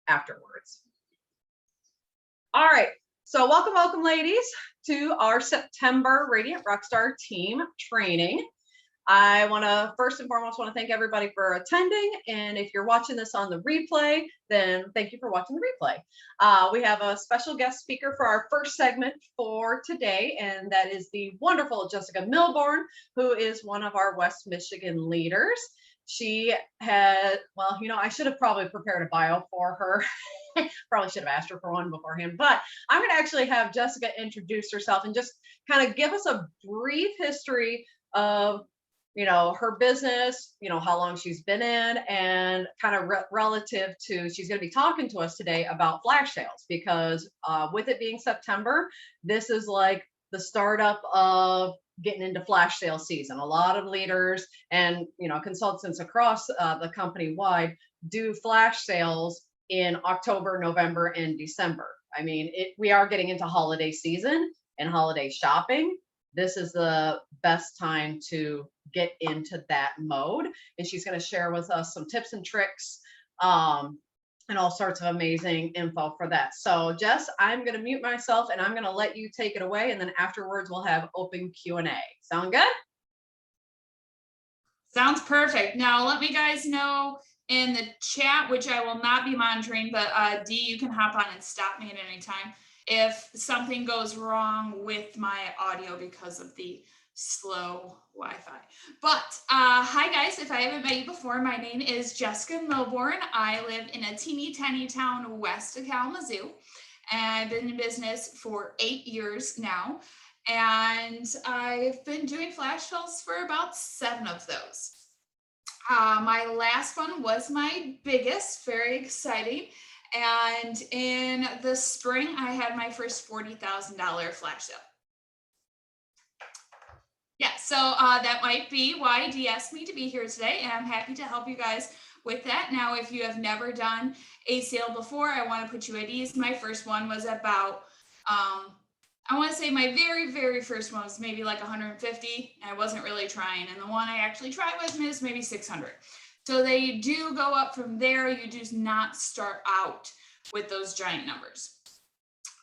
afterwards. All right. So welcome, ladies, to our September Radiant Rockstar team training. I want to first and foremost thank everybody for attending. And if you're watching this on the replay, then thank you for watching the replay. We have a special guest speaker for our first segment for today, and that is the wonderful Jessica Milbourne, who is one of our West Michigan leaders. She had, well, I should have probably prepared a bio for her. Probably should have asked her for one beforehand, but I'm going to actually have Jessica introduce herself and just kind of give us a brief history of her business, how long she's been in, and kind of relative to, she's going to be talking to us today about flash sales, because with it being September, this is like the startup of getting into flash sale season. A lot of leaders and, consultants across the company wide do flash sales in October, November, and December. I mean, we are getting into holiday season and holiday shopping. This is the best time to get into that mode. And she's going to share with us some tips and tricks and all sorts of amazing info for that. So Jess, I'm going to mute myself and I'm going to let you take it away. And then afterwards we'll have open Q&A. Sound good? Sounds perfect. Now let me guys know in the chat, which I will not be monitoring, but Dee, you can hop on and stop me at any time if something goes wrong with my audio because of the slow Wi-Fi. But hi guys, if I haven't met you before, my name is Jessica Milbourne. I live in a teeny tiny town west of Kalamazoo, and I've been in business for 8 years now, and I've been doing flash sales for about 7 of those. My last one was my biggest, very exciting. And in the spring, I had my first $40,000 flash sale. Yeah, so that might be why Dee asked me to be here today, and I'm happy to help you guys with that. Now, if you have never done a sale before, I want to put you at ease. My first one was about, I want to say my very, very first one was maybe like 150. And I wasn't really trying. And the one I actually tried with is maybe 600. So they do go up from there. You do not start out with those giant numbers.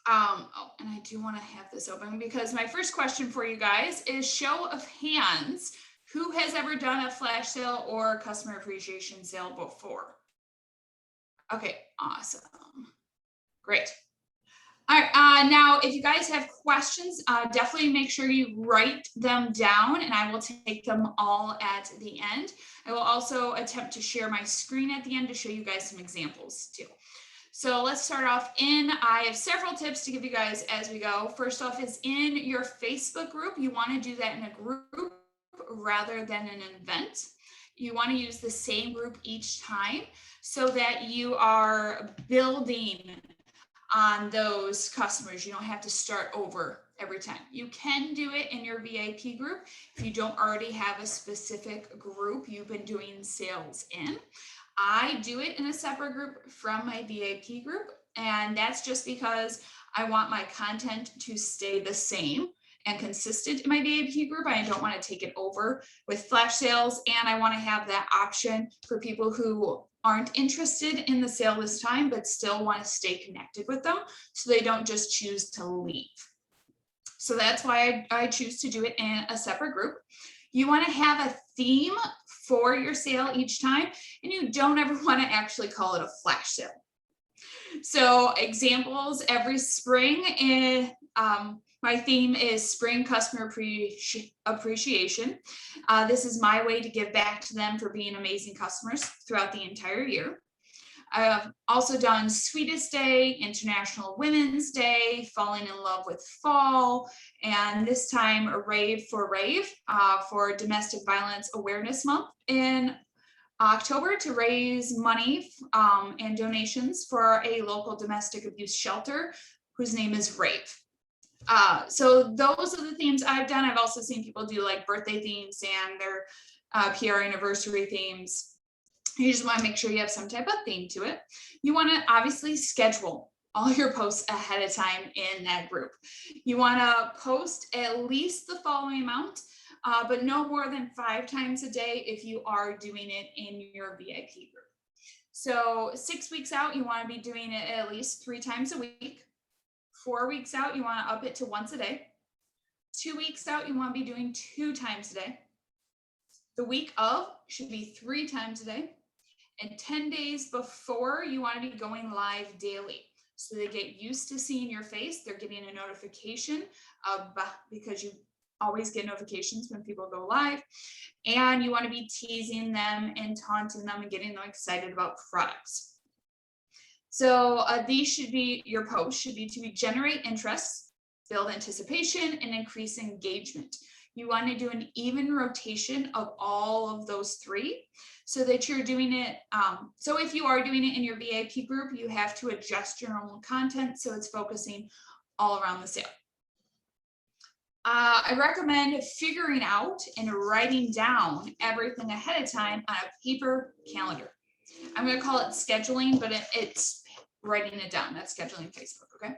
Oh, and I do want to have this open because my first question for you guys is show of hands. Who has ever done a flash sale or customer appreciation sale before? Okay, awesome. Great. All right, now if you guys have questions, definitely make sure you write them down and I will take them all at the end. I will also attempt to share my screen at the end to show you guys some examples too. So let's start off I have several tips to give you guys as we go. First off is in your Facebook group. You want to do that in a group rather than an event. You want to use the same group each time so that you are building on those customers. You don't have to start over every time. You can do it in your VIP group if you don't already have a specific group you've been doing sales in. I do it in a separate group from my VIP group, and that's just because I want my content to stay the same and consistent in my VIP group. I don't want to take it over with flash sales, and I want to have that option for people who aren't interested in the sale this time, but still want to stay connected with them so they don't just choose to leave. So that's why I choose to do it in a separate group. You want to have a theme for your sale each time, and you don't ever want to actually call it a flash sale. So examples, every spring, my theme is spring customer appreciation. This is my way to give back to them for being amazing customers throughout the entire year. I've also done Sweetest Day, International Women's Day, Falling in Love with Fall, and this time a Rave for Domestic Violence Awareness Month in October to raise money and donations for a local domestic abuse shelter whose name is Rave. So those are the themes I've done. I've also seen people do like birthday themes and their PR anniversary themes. You just want to make sure you have some type of theme to it. You want to obviously schedule all your posts ahead of time in that group. You want to post at least the following amount, but no more than 5 times a day if you are doing it in your VIP group. So 6 weeks out, you want to be doing it at least 3 times a week. 4 weeks out, you want to up it to once a day. 2 weeks out, you want to be doing 2 times a day. The week of should be 3 times a day. And 10 days before, you want to be going live daily. So they get used to seeing your face. They're getting a notification because you always get notifications when people go live. And you want to be teasing them and taunting them and getting them excited about products. So these should be, your posts should be to generate interest, build anticipation, and increase engagement. You want to do an even rotation of all of those 3 so that you're doing it. So if you are doing it in your VIP group, you have to adjust your normal content so it's focusing all around the sale. I recommend figuring out and writing down everything ahead of time on a paper calendar. I'm going to call it scheduling, but it's writing it down. That's scheduling Facebook. Okay.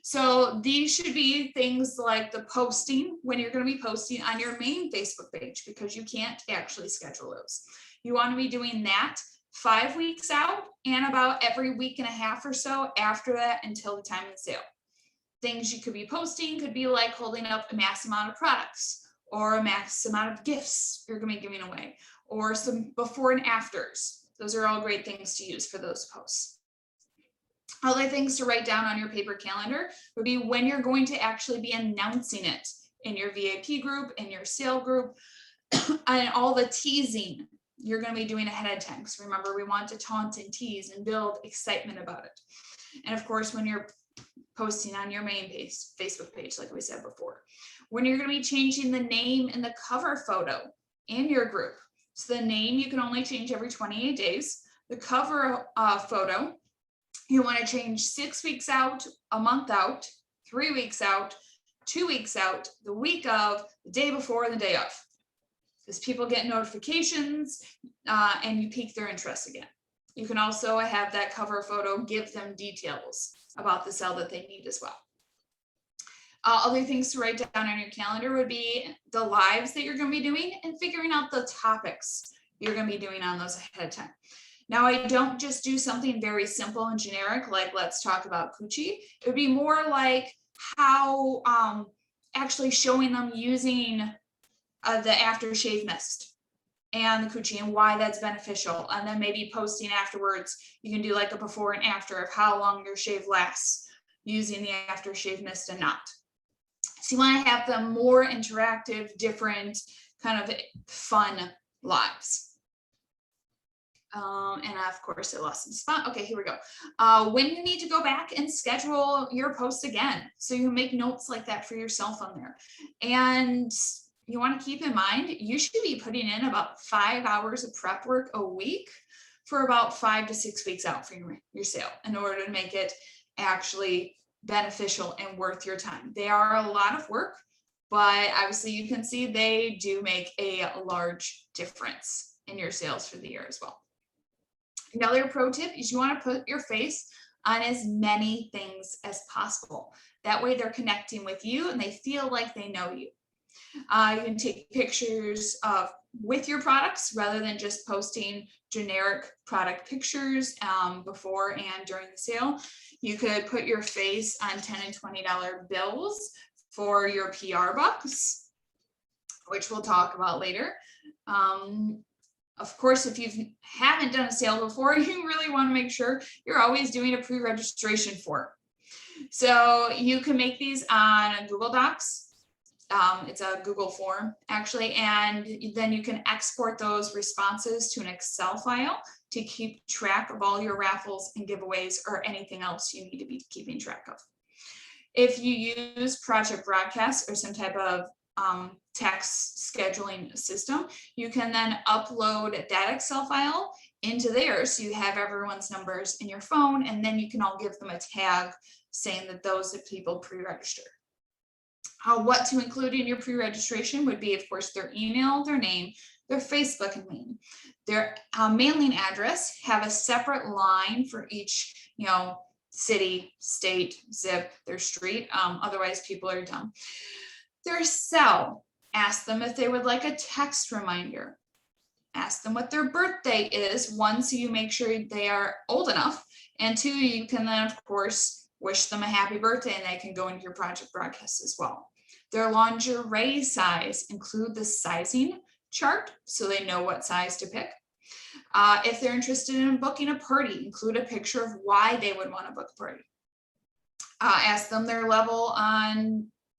So these should be things like the posting, when you're going to be posting on your main Facebook page, because you can't actually schedule those. You want to be doing that 5 weeks out and about every week and a half or so after that until the time of the sale. Things you could be posting could be like holding up a mass amount of products or a max amount of gifts you're going to be giving away, or some before and afters. Those are all great things to use for those posts. Other things to write down on your paper calendar would be when you're going to actually be announcing it in your VIP group, in your sale group, and all the teasing you're going to be doing ahead of time. Because remember, we want to taunt and tease and build excitement about it. And of course, when you're posting on your main page, Facebook page, like we said before, when you're going to be changing the name and the cover photo in your group. So the name you can only change every 28 days. The cover photo, you want to change 6 weeks out, a month out, 3 weeks out, 2 weeks out, the week of, the day before, and the day of. Because people get notifications and you pique their interest again. You can also have that cover photo give them details about the sale that they need as well. Other things to write down on your calendar would be the lives that you're going to be doing and figuring out the topics you're going to be doing on those ahead of time. Now, I don't just do something very simple and generic, like let's talk about coochie. It would be more like how actually showing them using the aftershave mist and the coochie and why that's beneficial. And then maybe posting afterwards, you can do like a before and after of how long your shave lasts using the aftershave mist and not. So you want to have them more interactive, different, kind of fun lives. And of course, I lost some spot. Okay, here we go. When you need to go back and schedule your post again. So you make notes like that for yourself on there. And you want to keep in mind, you should be putting in about 5 hours of prep work a week for about 5 to 6 weeks out for your sale in order to make it actually beneficial and worth your time. They are a lot of work, but obviously you can see they do make a large difference in your sales for the year as well. Another pro tip is you want to put your face on as many things as possible. That way they're connecting with you and they feel like they know you. You can take pictures with your products rather than just posting generic product pictures before and during the sale. You could put your face on $10 and $20 bills for your PR bucks, which we'll talk about later. Of course, if you haven't done a sale before, you really want to make sure you're always doing a pre-registration form. So you can make these on Google Docs. It's a Google form actually, and then you can export those responses to an Excel file to keep track of all your raffles and giveaways or anything else you need to be keeping track of. If you use Project Broadcast or some type of text scheduling system, you can then upload that Excel file into there so you have everyone's numbers in your phone, and then you can all give them a tag saying that those are people pre-registered. What to include in your pre-registration would be, of course, their email, their name, their Facebook name, their mailing address. Have a separate line for each, city, state, zip, their street. Otherwise, people are dumb. Their cell. Ask them if they would like a text reminder. ask them what their birthday is. One, so you make sure they are old enough. And two, you can then, of course, wish them a happy birthday and they can go into your project broadcast as well. Their lingerie size, include the sizing chart so they know what size to pick. If they're interested in booking a party, include a picture of why they would want to book a party. Ask them their level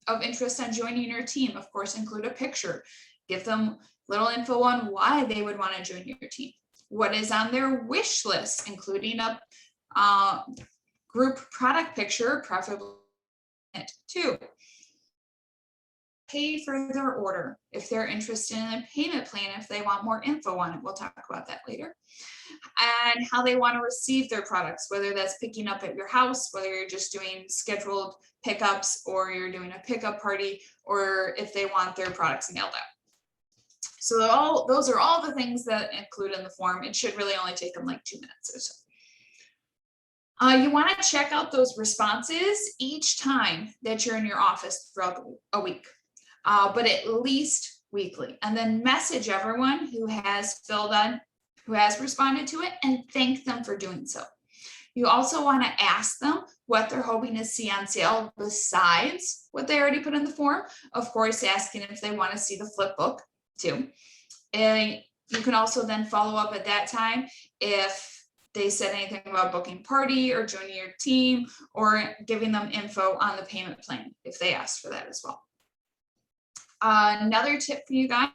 of interest on joining your team. Of course, include a picture. Give them little info on why they would want to join your team. What is on their wish list, including a group product picture, preferably it too. Pay for their order if they're interested in a payment plan, if they want more info on it. We'll talk about that later. And how they want to receive their products, whether that's picking up at your house, whether you're just doing scheduled pickups or you're doing a pickup party, or if they want their products mailed out. So those are all the things that include in the form. It should really only take them like 2 minutes or so. You want to check out those responses each time that you're in your office throughout a week, but at least weekly, and then message everyone who has responded to it and thank them for doing so. You also want to ask them what they're hoping to see on sale besides what they already put in the form. Of course, asking if they want to see the flip book too. And you can also then follow up at that time if they said anything about booking party or joining your team, or giving them info on the payment plan if they asked for that as well. Another tip for you guys.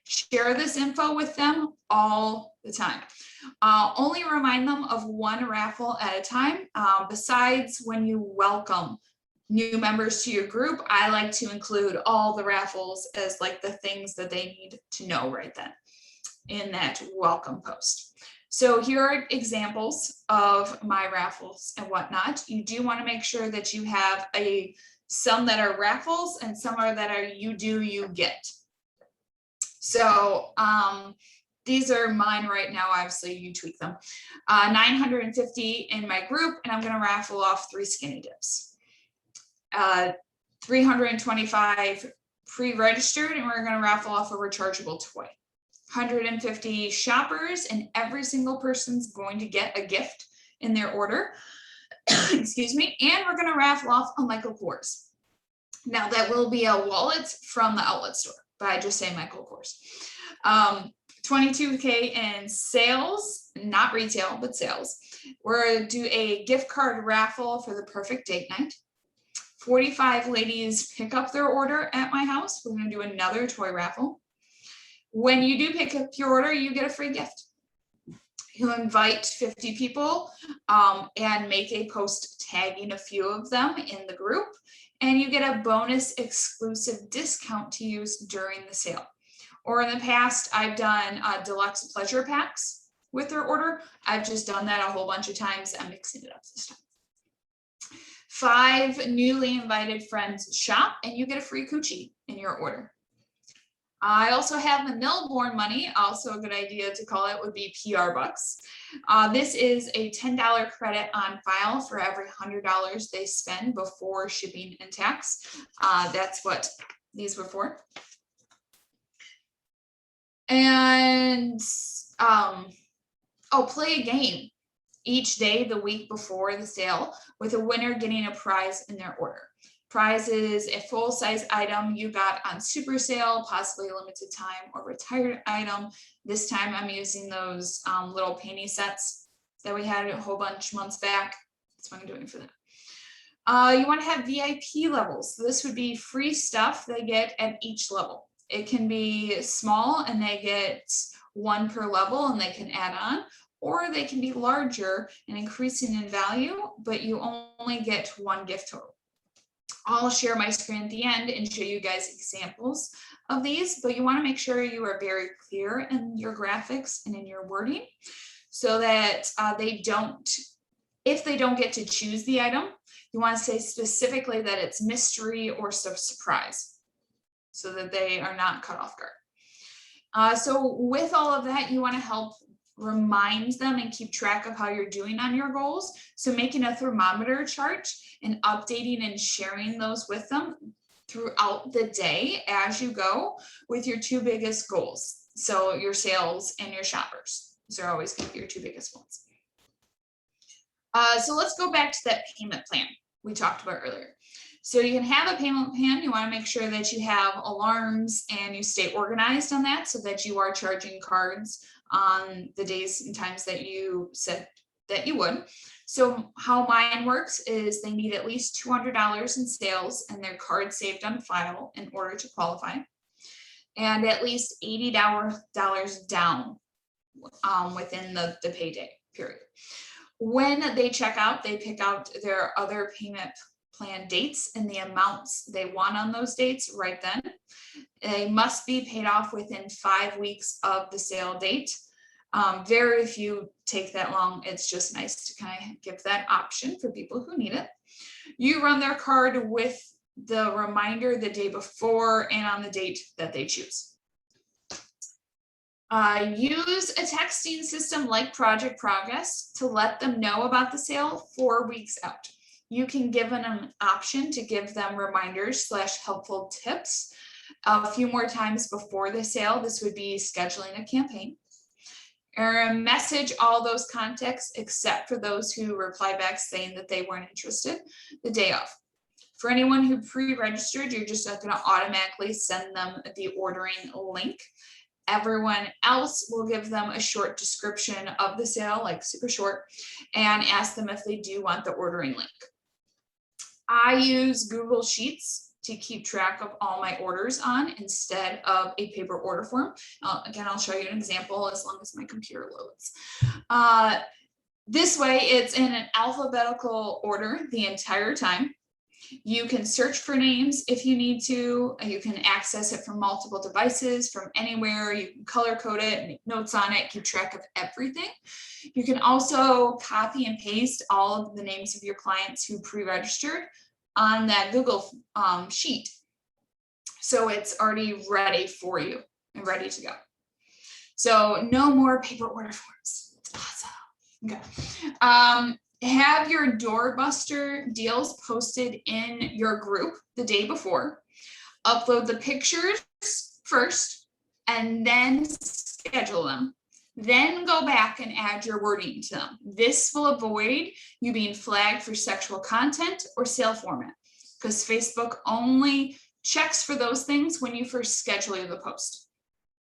Share this info with them all the time. Only remind them of one raffle at a time. Besides when you welcome new members to your group, I like to include all the raffles as like the things that they need to know right then in that welcome post. So here are examples of my raffles and whatnot. You do want to make sure that you have some that are raffles and some that are you do, you get. So these are mine right now. Obviously, you tweak them. 950 in my group, and I'm going to raffle off 3 skinny dips. 325 pre-registered, and we're going to raffle off a rechargeable toy. 150 shoppers, and every single person's going to get a gift in their order. Excuse me. And we're going to raffle off a Michael Kors. Now that will be a wallet from the outlet store, but I just say Michael Kors. 22K in sales, not retail, but sales. We're going to do a gift card raffle for the perfect date night. 45 ladies pick up their order at my house. We're going to do another toy raffle. When you do pick up your order, you get a free gift. You invite 50 people and make a post tagging a few of them in the group, and you get a bonus exclusive discount to use during the sale. Or in the past, I've done deluxe pleasure packs with their order. I've just done that a whole bunch of times. I'm mixing it up this time. 5 newly invited friends shop, and you get a free coochie in your order. I also have the Milbourne money. Also a good idea to call it would be PR bucks. This is a $10 credit on file for every $100 they spend before shipping and tax. That's what these were for. And play a game each day the week before the sale, with a winner getting a prize in their order. Prize is a full-size item you got on super sale, possibly a limited time or retired item. This time I'm using those little painting sets that we had a whole bunch months back. That's what I'm doing for that. You want to have VIP levels. So this would be free stuff they get at each level. It can be small and they get 1 per level and they can add on, or they can be larger and increasing in value, but you only get 1 gift total. I'll share my screen at the end and show you guys examples of these, but you want to make sure you are very clear in your graphics and in your wording so that if they don't get to choose the item, you want to say specifically that it's mystery or surprise so that they are not caught off guard. So with all of that, you want to help remind them and keep track of how you're doing on your goals. So making a thermometer chart and updating and sharing those with them throughout the day as you go with your two biggest goals. So your sales and your shoppers. Those are always going to be your two biggest ones. So let's go back to that payment plan we talked about earlier. So you can have a payment plan. You want to make sure that you have alarms and you stay organized on that so that you are charging cards on the days and times that you said that you would. So how mine works is they need at least $200 in sales and their card saved on file in order to qualify, and at least $80 down within the payday period. When they check out, they pick out their other payment plan dates and the amounts they want on those dates right then. They must be paid off within 5 weeks of the sale date. Very few take that long. It's just nice to kind of give that option for people who need it. You run their card with the reminder the day before and on the date that they choose. Use a texting system like Project Progress to let them know about the sale 4 weeks out. You can give them an option to give them reminders / helpful tips a few more times before the sale. This would be scheduling a campaign. Or message all those contacts except for those who reply back saying that they weren't interested the day of. For anyone who pre-registered, you're just going to automatically send them the ordering link. Everyone else will give them a short description of the sale, like super short, and ask them if they do want the ordering link. I use Google Sheets to keep track of all my orders on instead of a paper order form. Again, I'll show you an example as long as my computer loads. This way, it's in an alphabetical order the entire time. You can search for names if you need to. You can access it from multiple devices, from anywhere. You can color code it, make notes on it, keep track of everything. You can also copy and paste all of the names of your clients who pre-registered on that Google sheet. So it's already ready for you and ready to go. So no more paper order forms. It's awesome. Okay. Have your doorbuster deals posted in your group the day before. Upload the pictures first and then schedule them. Then go back and add your wording to them. This will avoid you being flagged for sexual content or sale format, because Facebook only checks for those things when you first schedule the post.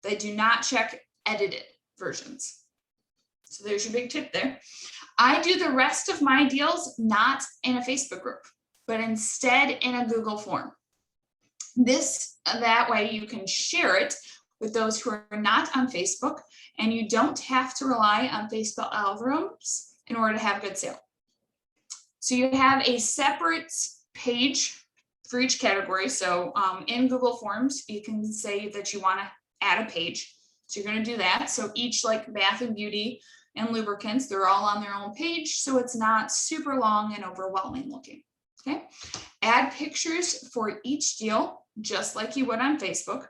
They do not check edited versions. So there's your big tip there. I do the rest of my deals not in a Facebook group, but instead in a Google form. That way you can share it with those who are not on Facebook, and you don't have to rely on Facebook algorithms in order to have good sale. So you have a separate page for each category. So in Google Forms, you can say that you want to add a page. So you're going to do that. So each, like bath and beauty and lubricants, they're all on their own page, so it's not super long and overwhelming looking. Okay. Add pictures for each deal, just like you would on Facebook.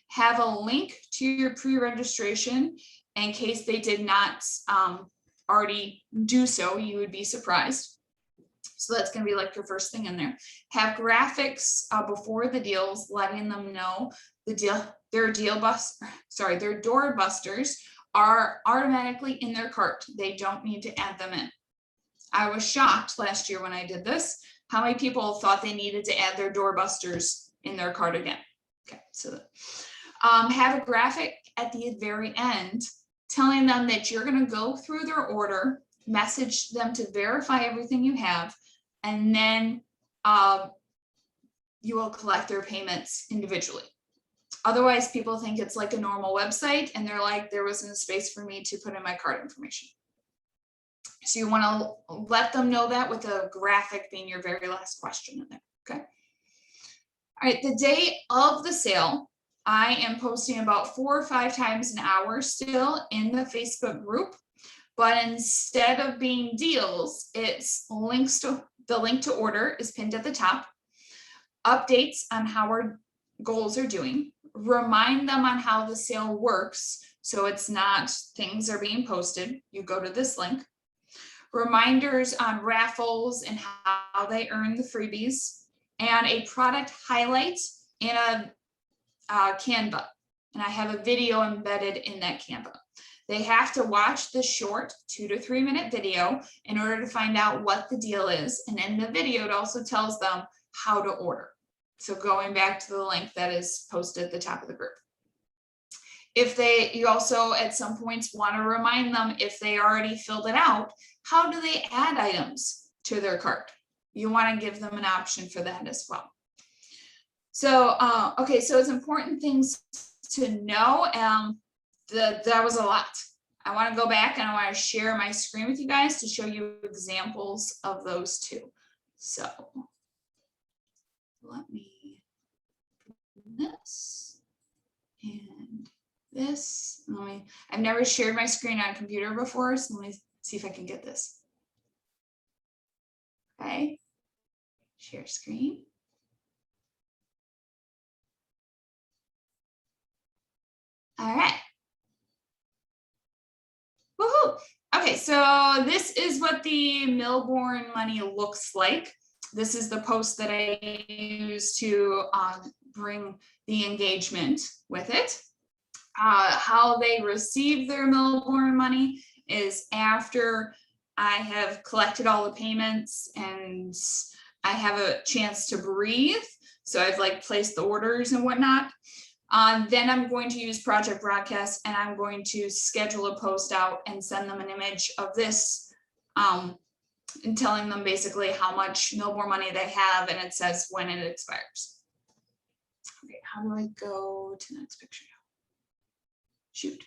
Have a link to your pre-registration in case they did not already do so. You would be surprised. So that's going to be like your first thing in there. Have graphics before the deals, letting them know their door busters are automatically in their cart. They don't need to add them in. I was shocked last year when I did this, how many people thought they needed to add their doorbusters in their cart again. Okay, so have a graphic at the very end telling them that you're going to go through their order, message them to verify everything you have, and then you will collect their payments individually. Otherwise, people think it's like a normal website and they're like, there wasn't a space for me to put in my card information. So you want to let them know that with a graphic being your very last question in there. Okay. All right. The day of the sale, I am posting about 4 or 5 times an hour still in the Facebook group, but instead of being deals, it's links to the link to order is pinned at the top, updates on how our goals are doing, remind them on how the sale works. So it's not things are being posted. You go to this link, reminders on raffles and how they earn the freebies, and a product highlight in a Canva. And I have a video embedded in that Canva. They have to watch the short 2 to 3 minute video in order to find out what the deal is. And in the video, it also tells them how to order. So going back to the link that is posted at the top of the group. You also at some points want to remind them, if they already filled it out, how do they add items to their cart? You want to give them an option for that as well. So, okay, so it's important things to know. That was a lot. I want to go back and I want to share my screen with you guys to show you examples of those two. So let me do this and this. I've never shared my screen on a computer before, so let me see if I can get this. Okay, share screen. All right. Woohoo! Okay, so this is what the Milbourne money looks like. This is the post that I use to bring the engagement with it. How they receive their Milbourne money is after I have collected all the payments and I have a chance to breathe. So I've like placed the orders and whatnot. Then I'm going to use Project Broadcast and I'm going to schedule a post out and send them an image of this and telling them basically how much Milbourne money they have, and it says when it expires. Okay, how do I go to the next picture now? Shoot.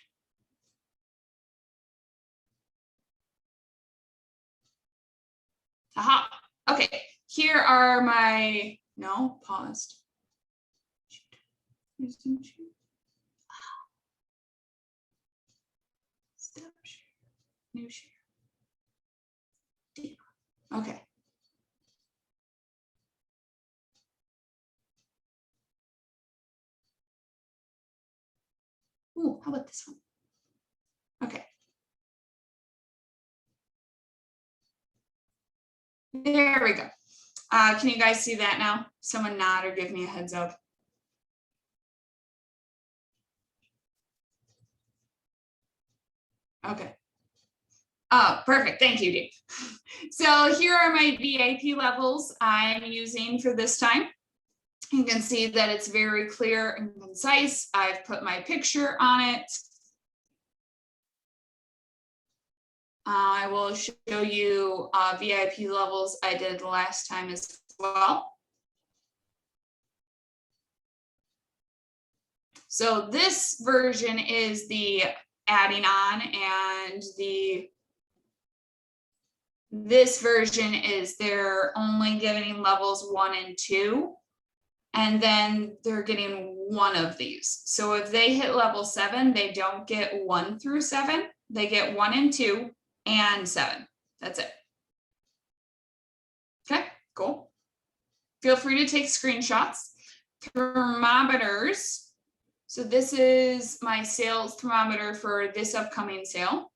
Aha, okay, here are my, no, paused. Step share, new share. Okay. Ooh, how about this one? Okay. There we go. Can you guys see that now? Someone nod or give me a heads up. Okay. Oh, perfect. Thank you, Dave. So here are my VIP levels I'm using for this time. You can see that it's very clear and concise. I've put my picture on it. I will show you VIP levels I did last time as well. So this version is the adding on, and this version is they're only getting levels 1 and 2, and then they're getting one of these. So if they hit level 7, they don't get 1 through 7, they get 1 and 2 and 7. That's it. Okay, cool. Feel free to take screenshots. Thermometers. So this is my sales thermometer for this upcoming sale.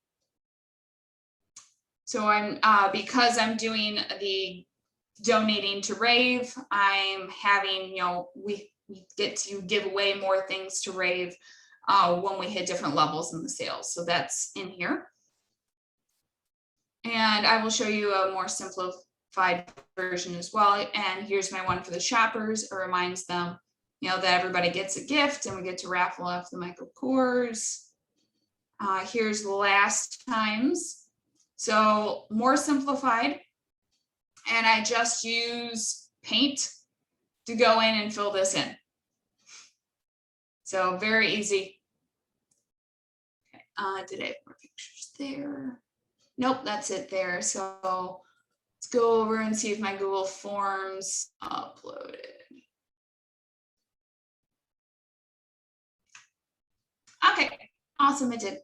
So I'm because I'm doing the donating to Rave, I'm having, we get to give away more things to Rave when we hit different levels in the sales. So that's in here. And I will show you a more simplified version as well. And here's my one for the shoppers. It reminds them, that everybody gets a gift and we get to raffle off the micro cores. Here's the last times. So more simplified. And I just use paint to go in and fill this in. So very easy. Okay. Did I have more pictures there? Nope, that's it there. So let's go over and see if my Google Forms uploaded. Okay, awesome, it did.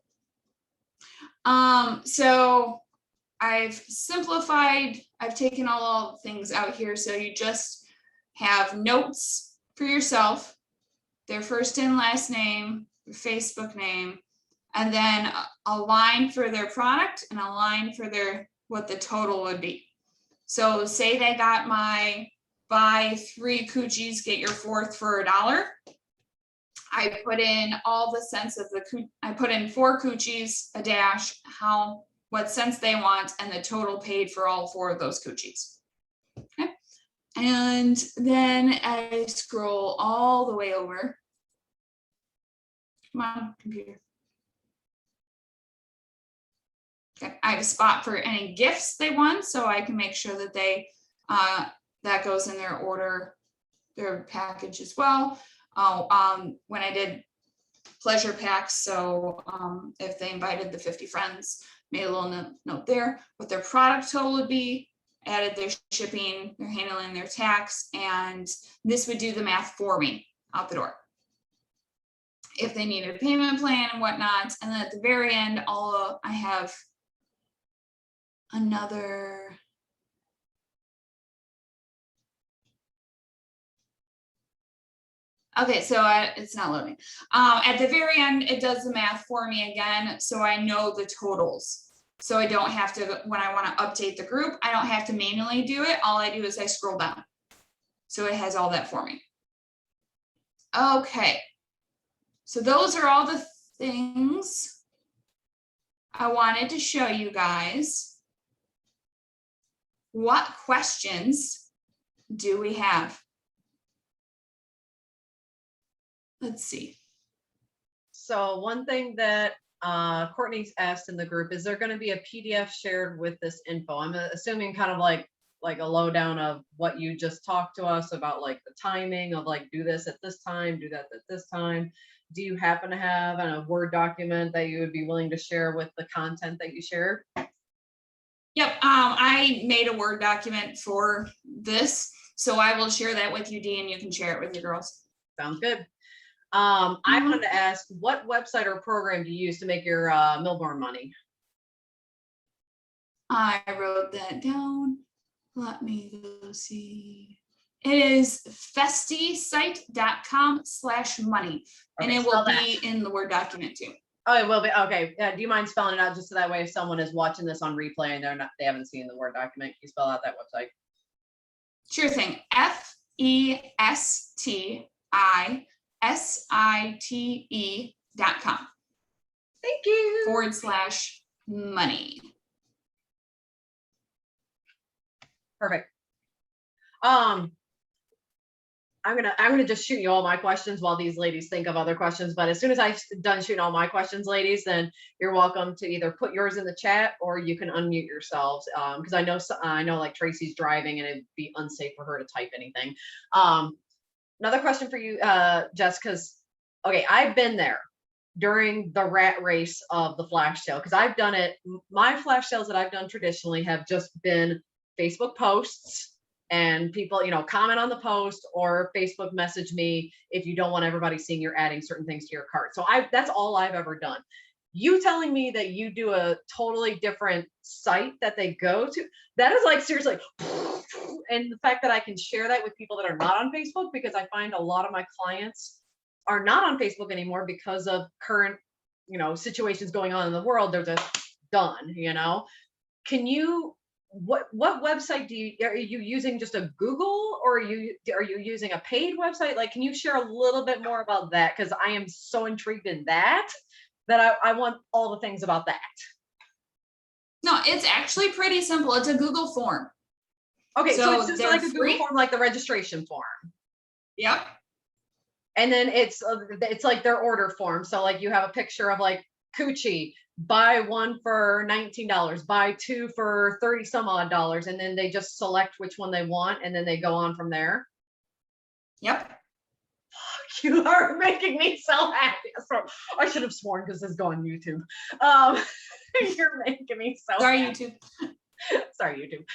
So I've simplified, I've taken all the things out here. So you just have notes for yourself, their first and last name, their Facebook name, and then a line for their product and a line for what the total would be. So say they got my buy 3 coochies, get your 4th for $1. I put in all the cents of I put in 4 coochies, a dash, what cents they want, and the total paid for all 4 of those coochies. Okay. And then I scroll all the way over. Come on, computer. Okay. I have a spot for any gifts they want, so I can make sure that they that goes in their order, their package as well. When I did pleasure packs, so if they invited the 50 friends, made a little note there what their product total would be, added their shipping, their handling, their tax, and this would do the math for me out the door if they needed a payment plan and whatnot. And then at the very end, I have another. Okay, so it's not loading. At the very end, it does the math for me again, so I know the totals. So I don't have to, when I want to update the group, I don't have to manually do it. All I do is I scroll down. So it has all that for me. Okay, so those are all the things I wanted to show you guys. What questions do we have? Let's see. So one thing that Courtney's asked in the group, is there going to be a PDF shared with this info? I'm assuming kind of like a lowdown of what you just talked to us about, like the timing of like, do this at this time, do that at this time. Do you happen to have a Word document that you would be willing to share with the content that you shared? Yep, I made a Word document for this, so I will share that with you, Dee, and you can share it with your girls. Sounds good. I wanted to ask, what website or program do you use to make your Milbourne money? I wrote that down. Let me go see. It is festisite.com/money, and it will be in the Word document too. Oh, it will be. Okay. Do you mind spelling it out just so that way if someone is watching this on replay and they haven't seen the Word document, can you spell out that website? Sure thing. FESTISITE.com. Thank you. /money. Perfect. I'm gonna just shoot you all my questions while these ladies think of other questions. But as soon as I'm done shooting all my questions, ladies, then you're welcome to either put yours in the chat or you can unmute yourselves. Because I know like Tracy's driving and it'd be unsafe for her to type anything. Another question for you, Jess, because okay, I've been there during the rat race of the flash sale, because I've done it. My flash sales that I've done traditionally have just been Facebook posts. And people, comment on the post or Facebook message me if you don't want everybody seeing you're adding certain things to your cart. So that's all I've ever done. You telling me that you do a totally different site that they go to, that is like seriously. And the fact that I can share that with people that are not on Facebook, because I find a lot of my clients are not on Facebook anymore because of current, situations going on in the world. They're just done, Can you, what website are you using? Just a Google, or are you using a paid website? Like, can you share a little bit more about that? Because I am so intrigued in that I want all the things about that. No, it's actually pretty simple. It's a Google form. Okay, so it's just like a Google form, like the registration form. Yep. And then it's like their order form. So like you have a picture of like coochie, buy one for $19, buy two for 30 some odd dollars, and then they just select which one they want, and then they go on from there. Yep. You are making me so happy. So I should have sworn, because this is going YouTube. You're making me so sorry happy. YouTube. Sorry,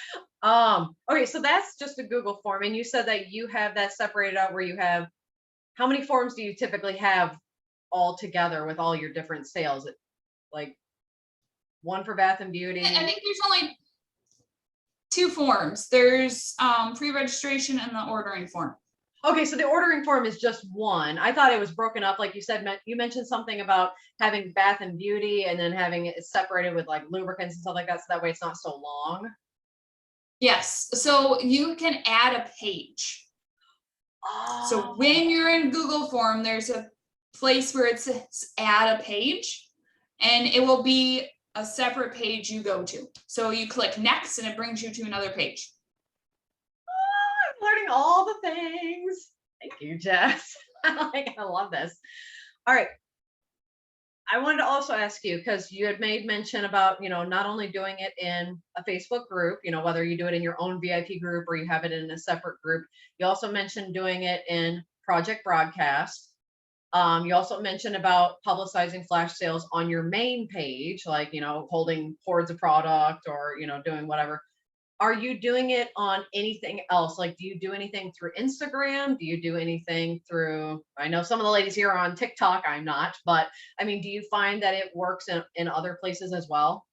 YouTube. Okay, so that's just a Google form, and you said that you have that separated out where you have, how many forms do you typically have all together with all your different sales? Like one for Bath and Beauty? I think there's only 2 forms. There's pre-registration and the ordering form. Okay, so the ordering form is just one. I thought it was broken up, like you said. You mentioned something about having Bath and Beauty and then having it separated with like lubricants and stuff like that, so that way it's not so long. Yes, so you can add a page. So when you're in Google Form, there's a place where it says add a page, and it will be a separate page you go to. So you click next and it brings you to another page. I'm learning all the things. Thank you, Jess. I love this. All right. I wanted to also ask you, because you had made mention about, not only doing it in a Facebook group, whether you do it in your own VIP group or you have it in a separate group. You also mentioned doing it in Project Broadcast. You also mentioned about publicizing flash sales on your main page, like, holding hordes of product or, doing whatever. Are you doing it on anything else? Like, do you do anything through Instagram? Do you do anything through, I know some of the ladies here are on TikTok, I'm not, but I mean, do you find that it works in other places as well?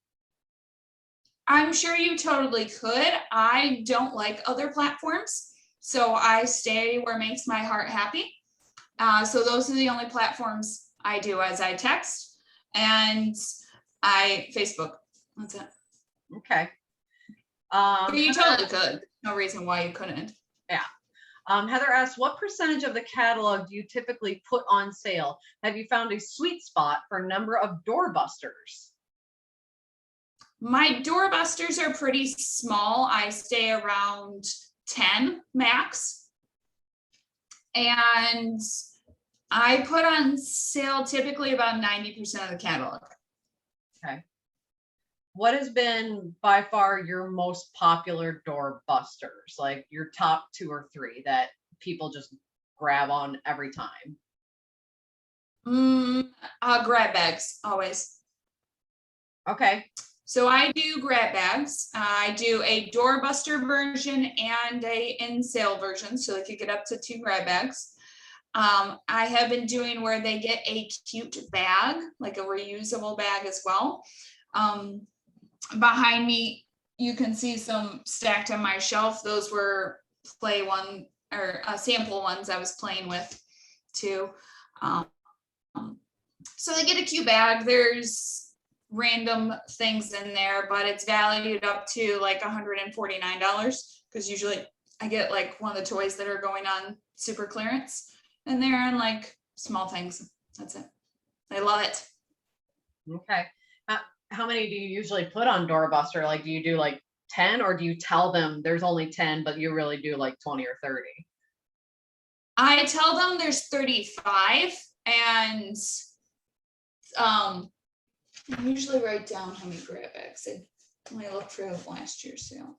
I'm sure you totally could. I don't like other platforms, so I stay where makes my heart happy. So those are the only platforms I do, as I text and Facebook. That's it. Okay. But you totally could. No reason why you couldn't. Yeah. Heather asks, what percentage of the catalog do you typically put on sale? Have you found a sweet spot for number of doorbusters? My doorbusters are pretty small. I stay around 10 max. And I put on sale typically about 90% of the catalog. Okay. What has been by far your most popular doorbusters? Like your top 2 or 3 that people just grab on every time? Grab bags, always. Okay. So I do grab bags. I do a doorbuster version and a in sale version, so they could get up to 2 grab bags. I have been doing where they get a cute bag, like a reusable bag as well. Behind me, you can see some stacked on my shelf. Those were sample ones I was playing with too. So they get a cute bag. There's random things in there, but it's valued up to like $149 because usually I get like one of the toys that are going on super clearance, and they're in like small things. That's it. I love it. Okay. How many do you usually put on doorbuster? Like, do you do like 10, or do you tell them there's only 10, but you really do like 20 or 30? I tell them there's 35, and I usually write down how many grab bags. Let me look for last year's sale.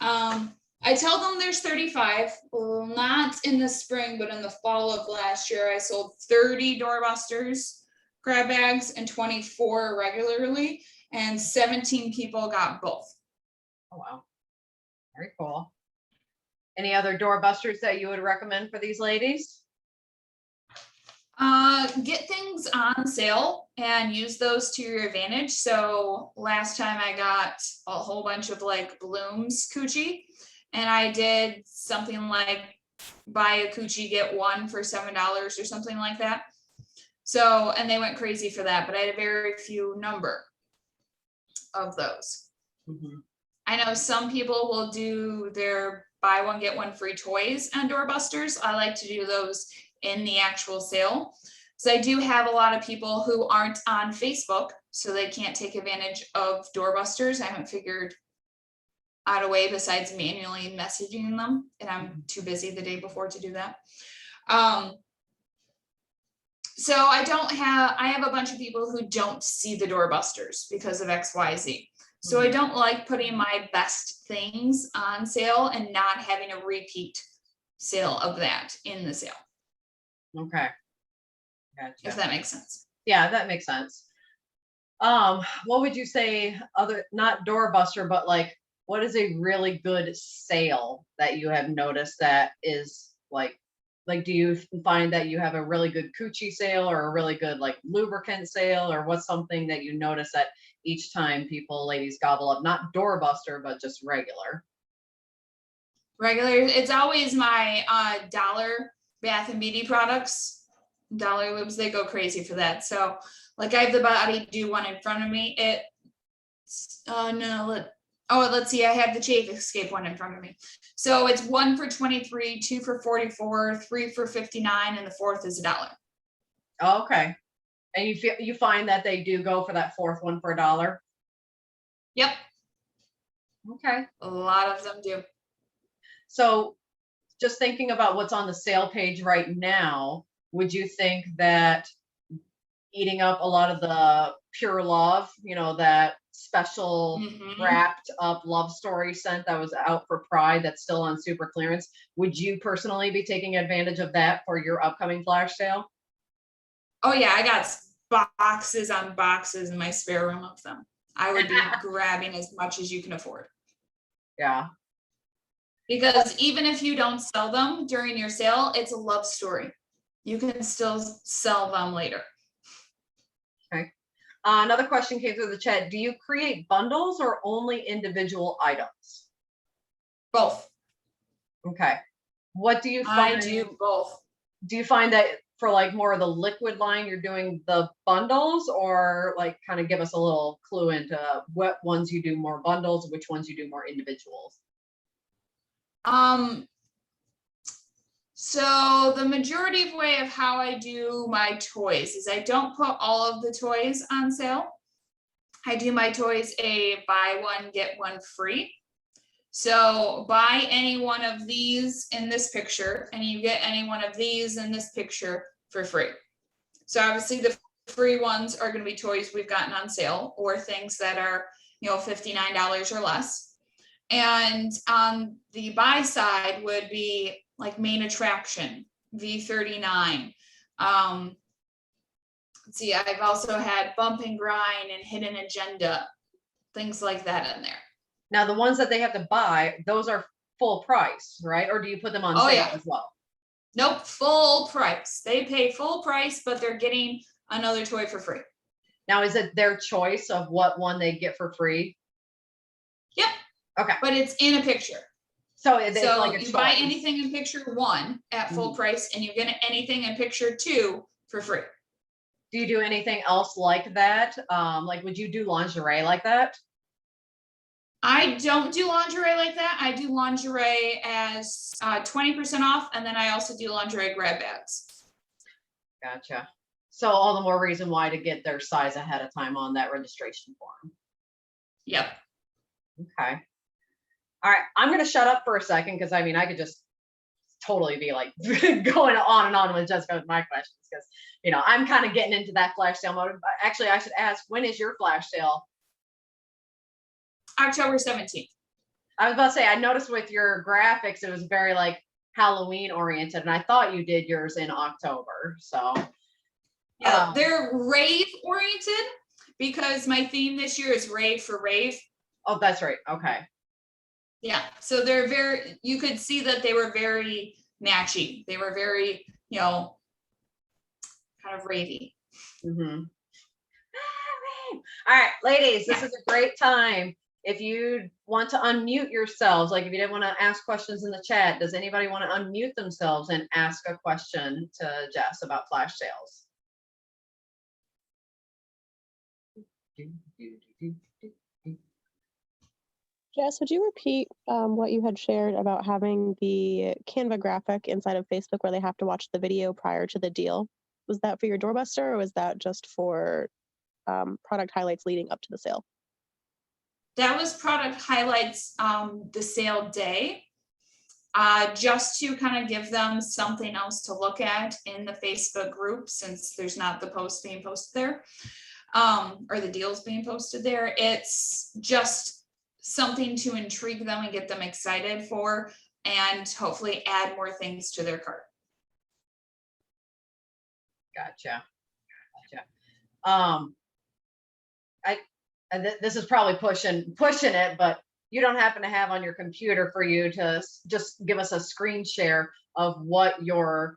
I tell them there's 35. Well, not in the spring, but in the fall of last year, I sold 30 doorbusters grab bags and 24 regularly, and 17 people got both. Oh, wow. Very cool. Any other doorbusters that you would recommend for these ladies? Get things on sale and use those to your advantage. So last time I got a whole bunch of like Blooms coochie, and I did something like buy a coochie, get one for $7 or something like that. So, and they went crazy for that, but I had a very few number of those. Mm-hmm. I know some people will do their buy one, get one free toys on doorbusters. I like to do those in the actual sale. So I do have a lot of people who aren't on Facebook, so they can't take advantage of doorbusters. I haven't figured out a way besides manually messaging them, and I'm too busy the day before to do that. So I have a bunch of people who don't see the doorbusters because of XYZ. So I don't like putting my best things on sale and not having a repeat sale of that in the sale. Okay. Gotcha. If that makes sense. Yeah, that makes sense. What would you say, not doorbuster, but like, what is a really good sale that you have noticed that is like, do you find that you have a really good coochie sale or a really good like lubricant sale, or what's something that you notice that each time ladies gobble up, not doorbuster, but just regular? It's always my dollar bath and beauty products, dollar lubes. They go crazy for that. So like I have the Body Do one in front of me. Oh, let's see. I have the Chafe Escape one in front of me. So it's 1 for 23, 2 for 44, 3 for 59, and the fourth is $1. Oh, okay. And you find that they do go for that fourth one for $1? Yep. Okay. A lot of them do. So just thinking about what's on the sale page right now, would you think that eating up a lot of the pure love, that special wrapped up love story scent that was out for Pride that's still on super clearance, would you personally be taking advantage of that for your upcoming flash sale? Oh yeah, I got boxes on boxes in my spare room of them. I would be grabbing as much as you can afford. Yeah. Because even if you don't sell them during your sale, it's a love story. You can still sell them later. Okay. Another question came through the chat. Do you create bundles or only individual items? Both. Okay. What do you find? I do both. Do you find that for like more of the liquid line, you're doing the bundles, or like kind of give us a little clue into what ones you do more bundles, which ones you do more individuals? So the majority of way of how I do my toys is I don't put all of the toys on sale. I do my toys a buy one, get one free. So buy any one of these in this picture and you get any one of these in this picture for free. So obviously the free ones are going to be toys we've gotten on sale or things that are, $59 or less. And on the buy side would be like Main Attraction, V39. Let's see, I've also had Bump and Grind and Hidden Agenda, things like that in there. Now, the ones that they have to buy, those are full price, right? Or do you put them on sale as well? Nope, full price. They pay full price, but they're getting another toy for free. Now, is it their choice of what one they get for free? Yep. Okay. But it's in a picture. So it's like a you choice. Buy anything in picture 1 at full price and you get anything in picture 2 for free. Do you do anything else like that? Like, would you do lingerie like that? I don't do lingerie like that. I do lingerie as 20% off, and then I also do lingerie grab bags. Gotcha. So all the more reason why to get their size ahead of time on that registration form. Yep. Okay. All right. I'm going to shut up for a second because I could just totally be like going on and on with Jessica with my questions because, I'm kind of getting into that flash sale mode. Actually, I should ask, when is your flash sale? October 17th. I was about to say, I noticed with your graphics, it was very like Halloween oriented, and I thought you did yours in October. So yeah, they're rave oriented because my theme this year is rave for rave. Oh, that's right. Okay. Yeah. So they're you could see that they were very matchy. They were very, kind of ravey. Mm-hmm. All right, ladies, this is a great time. If you want to unmute yourselves, like if you didn't want to ask questions in the chat, does anybody want to unmute themselves and ask a question to Jess about flash sales? Jess, would you repeat what you had shared about having the Canva graphic inside of Facebook where they have to watch the video prior to the deal? Was that for your doorbuster or was that just for product highlights leading up to the sale? That was product highlights the sale day, just to kind of give them something else to look at in the Facebook group since there's not the post being posted there, or the deals being posted there. It's just something to intrigue them and get them excited for, and hopefully add more things to their cart. Gotcha. This is probably pushing it, but you don't happen to have on your computer for you to just give us a screen share of what your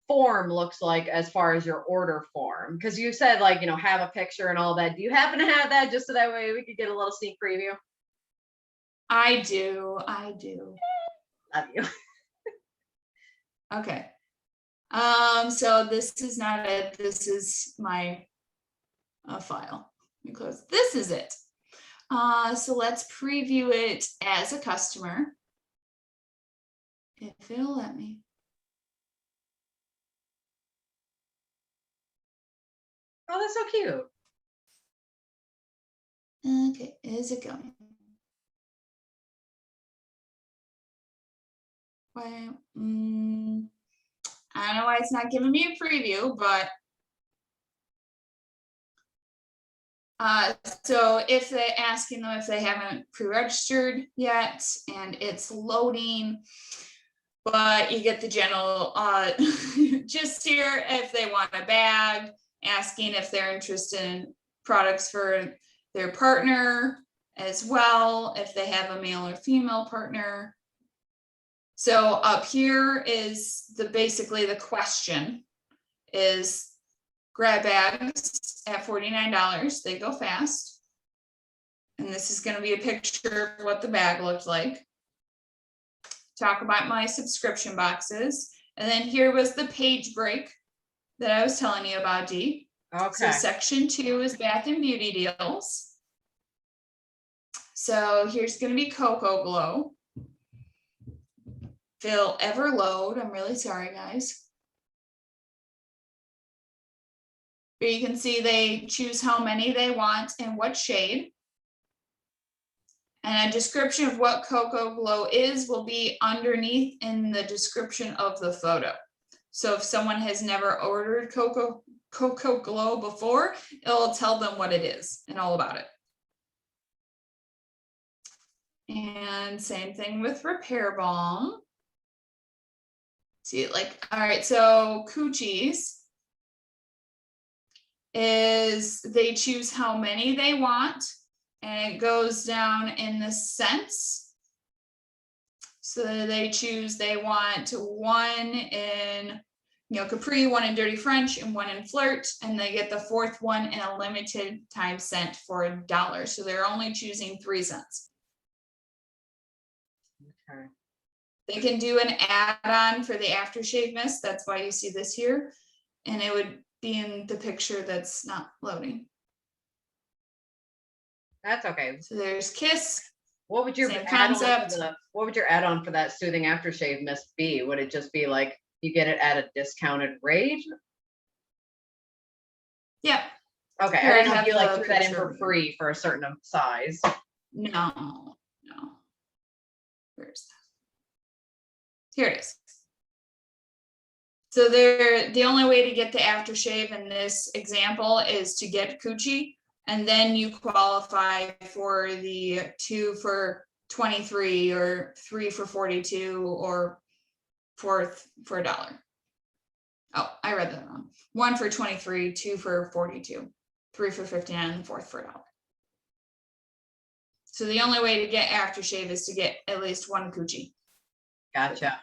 form looks like as far as your order form? Because you said have a picture and all that. Do you happen to have that just so that way we could get a little sneak preview? I do. Love you. Okay. So this is not it. This is my file because this is it. So let's preview it as a customer. If it'll let me. Oh, that's so cute. Okay, is it going? Why? I don't know why it's not giving me a preview, but so if they're asking them if they haven't pre-registered yet and it's loading, but you get the general just here if they want a bag, asking if they're interested in products for their partner as well, if they have a male or female partner. So up here is basically the question is grab bags at $49. They go fast. And this is going to be a picture of what the bag looked like. Talk about my subscription boxes. And then here was the page break that I was telling you about, Dee. Okay. So section 2 is bath and beauty deals. So here's going to be Cocoa Glow. If it'll ever load, I'm really sorry, guys. But you can see they choose how many they want and what shade. And a description of what Cocoa Glow is will be underneath in the description of the photo. So if someone has never ordered Cocoa Glow before, it'll tell them what it is and all about it. And same thing with Repair Balm. See, like, all right, so Coochie's is they choose how many they want, and it goes down in the scents. So they choose, they want one in, Capri, one in Dirty French, and one in Flirt, and they get the fourth one in a limited time scent for $1. So they're only choosing 3 cents. Okay. They can do an add-on for the aftershave mist. That's why you see this here. And it would be in the picture that's not loading. That's okay. So there's Kiss. What would your Same add-on concept. what would your add-on for that soothing aftershave mist be? Would it just be like you get it at a discounted rate? Yeah. Okay. Here I I didn't know if have you like the threw that in picture. for free for a certain size. No. Where's that? Here it is. So the only way to get the aftershave in this example is to get Coochie, and then you qualify for the 2 for $23 or 3 for $42 or 4 for $1. Oh, I read that wrong. 1 for $23, 2 for $42, 3 for $59, and 4th for $1. So the only way to get aftershave is to get at least 1 Coochie. Gotcha.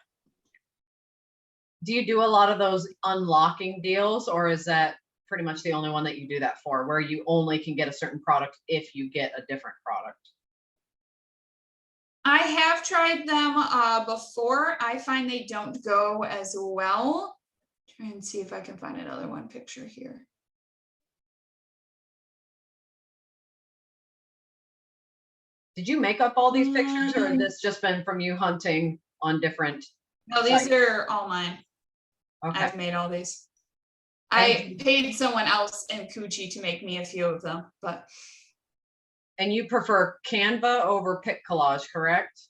Do you do a lot of those unlocking deals, or is that pretty much the only one that you do that for, where you only can get a certain product if you get a different product? I have tried them before. I find they don't go as well. Try and see if I can find another one picture here. Did you make up all these pictures, or has this just been from you hunting on different? No, these sites? are all mine. Okay. I've made all these. I paid someone else in Coochie to make me a few of them, but. And you prefer Canva over Pic Collage, correct?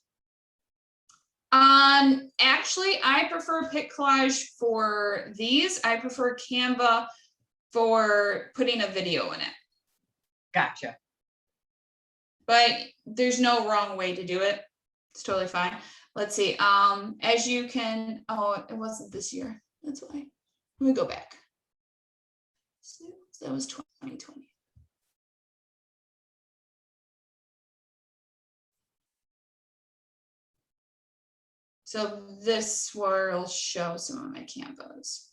Actually, I prefer Pic Collage for these. I prefer Canva for putting a video in it. Gotcha. But there's no wrong way to do it. It's totally fine. Let's see. As you can, oh, it wasn't this year. That's why. Let me go back. So that was 2020. So this will show some of my Canvas.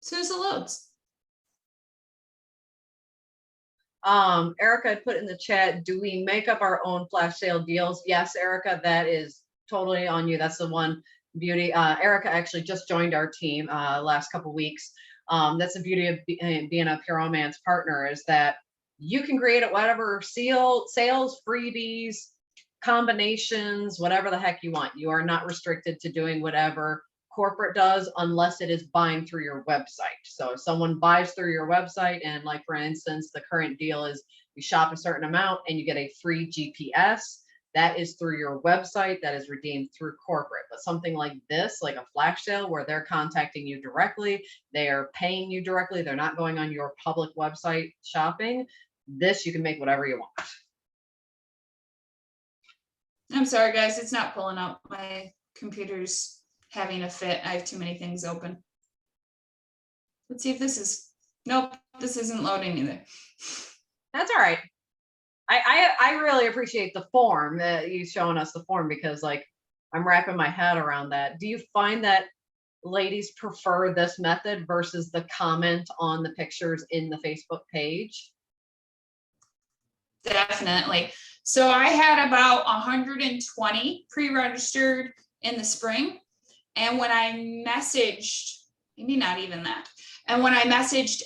As soon as it loads. Erica had put in the chat, do we make up our own flash sale deals? Yes, Erica, that is totally on you. That's the one beauty. Erica actually just joined our team last couple weeks. That's the beauty of being a pure romance partner, is that you can create it whatever sales, freebies, combinations, whatever the heck you want. You are not restricted to doing whatever corporate does unless it is buying through your website. So if someone buys through your website, and like for instance, the current deal is you shop a certain amount and you get a free GPS. That is through your website, that is redeemed through corporate. But something like this, like a flash sale where they're contacting you directly, they are paying you directly, they're not going on your public website shopping, this you can make whatever you want. I'm sorry, guys, it's not pulling up. My computer's having a fit. I have too many things open. Let's see if this is, nope, this isn't loading either. That's all right. I really appreciate the form that you showing us the form, because like I'm wrapping my head around that. Do you find that ladies prefer this method versus the comment on the pictures in the Facebook page? Definitely. So I had about 120 pre-registered in the spring. And when I messaged, maybe not even that. And when I messaged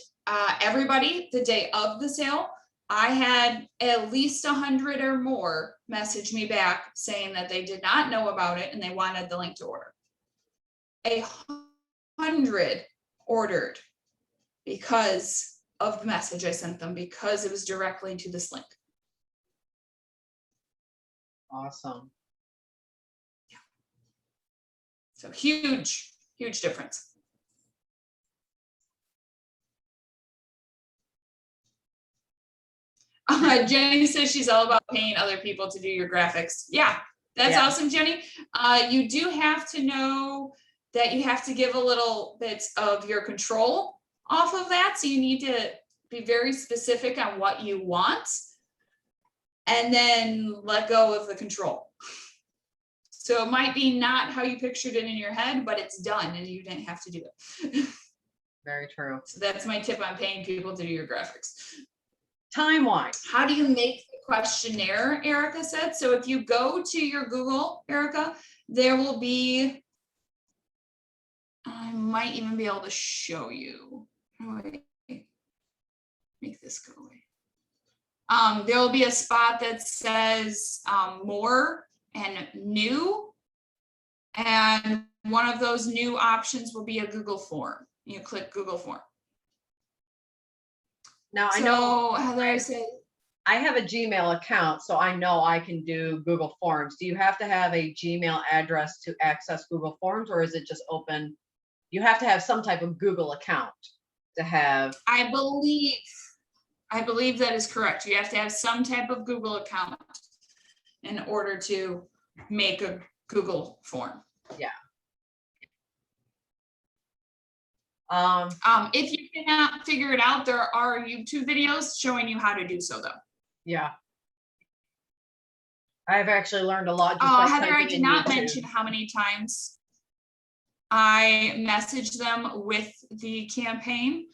everybody the day of the sale, I had at least 100 or more message me back saying that they did not know about it and they wanted the link to order. 100 ordered because of the message I sent them, because it was directly to this link. Awesome. Yeah. So huge, huge difference. Jenny says she's all about paying other people to do your graphics. Yeah, that's awesome, Jenny. You do have to know that you have to give a little bit of your control off of that. So you need to be very specific on what you want and then let go of the control. So it might be not how you pictured it in your head, but it's done and you didn't have to do it. Very true. So that's my tip on paying people to do your graphics. Time-wise. How do you make the questionnaire, Erica said? So if you go to your Google, Erica, there will be, I might even be able to show you. Wait, make this go away. There will be a spot that says more and new. And one of those new options will be a Google form. You click Google form. Now I know I have a Gmail account, so I know I can do Google Forms. Do you have to have a Gmail address to access Google Forms, or is it just open? You have to have some type of Google account to have. I believe that is correct. You have to have some type of Google account in order to make a Google form. Yeah. If you cannot figure it out, there are YouTube videos showing you how to do so, though. Yeah. I've actually learned a lot. Just Heather, I did not mention how many times I messaged them with the campaign.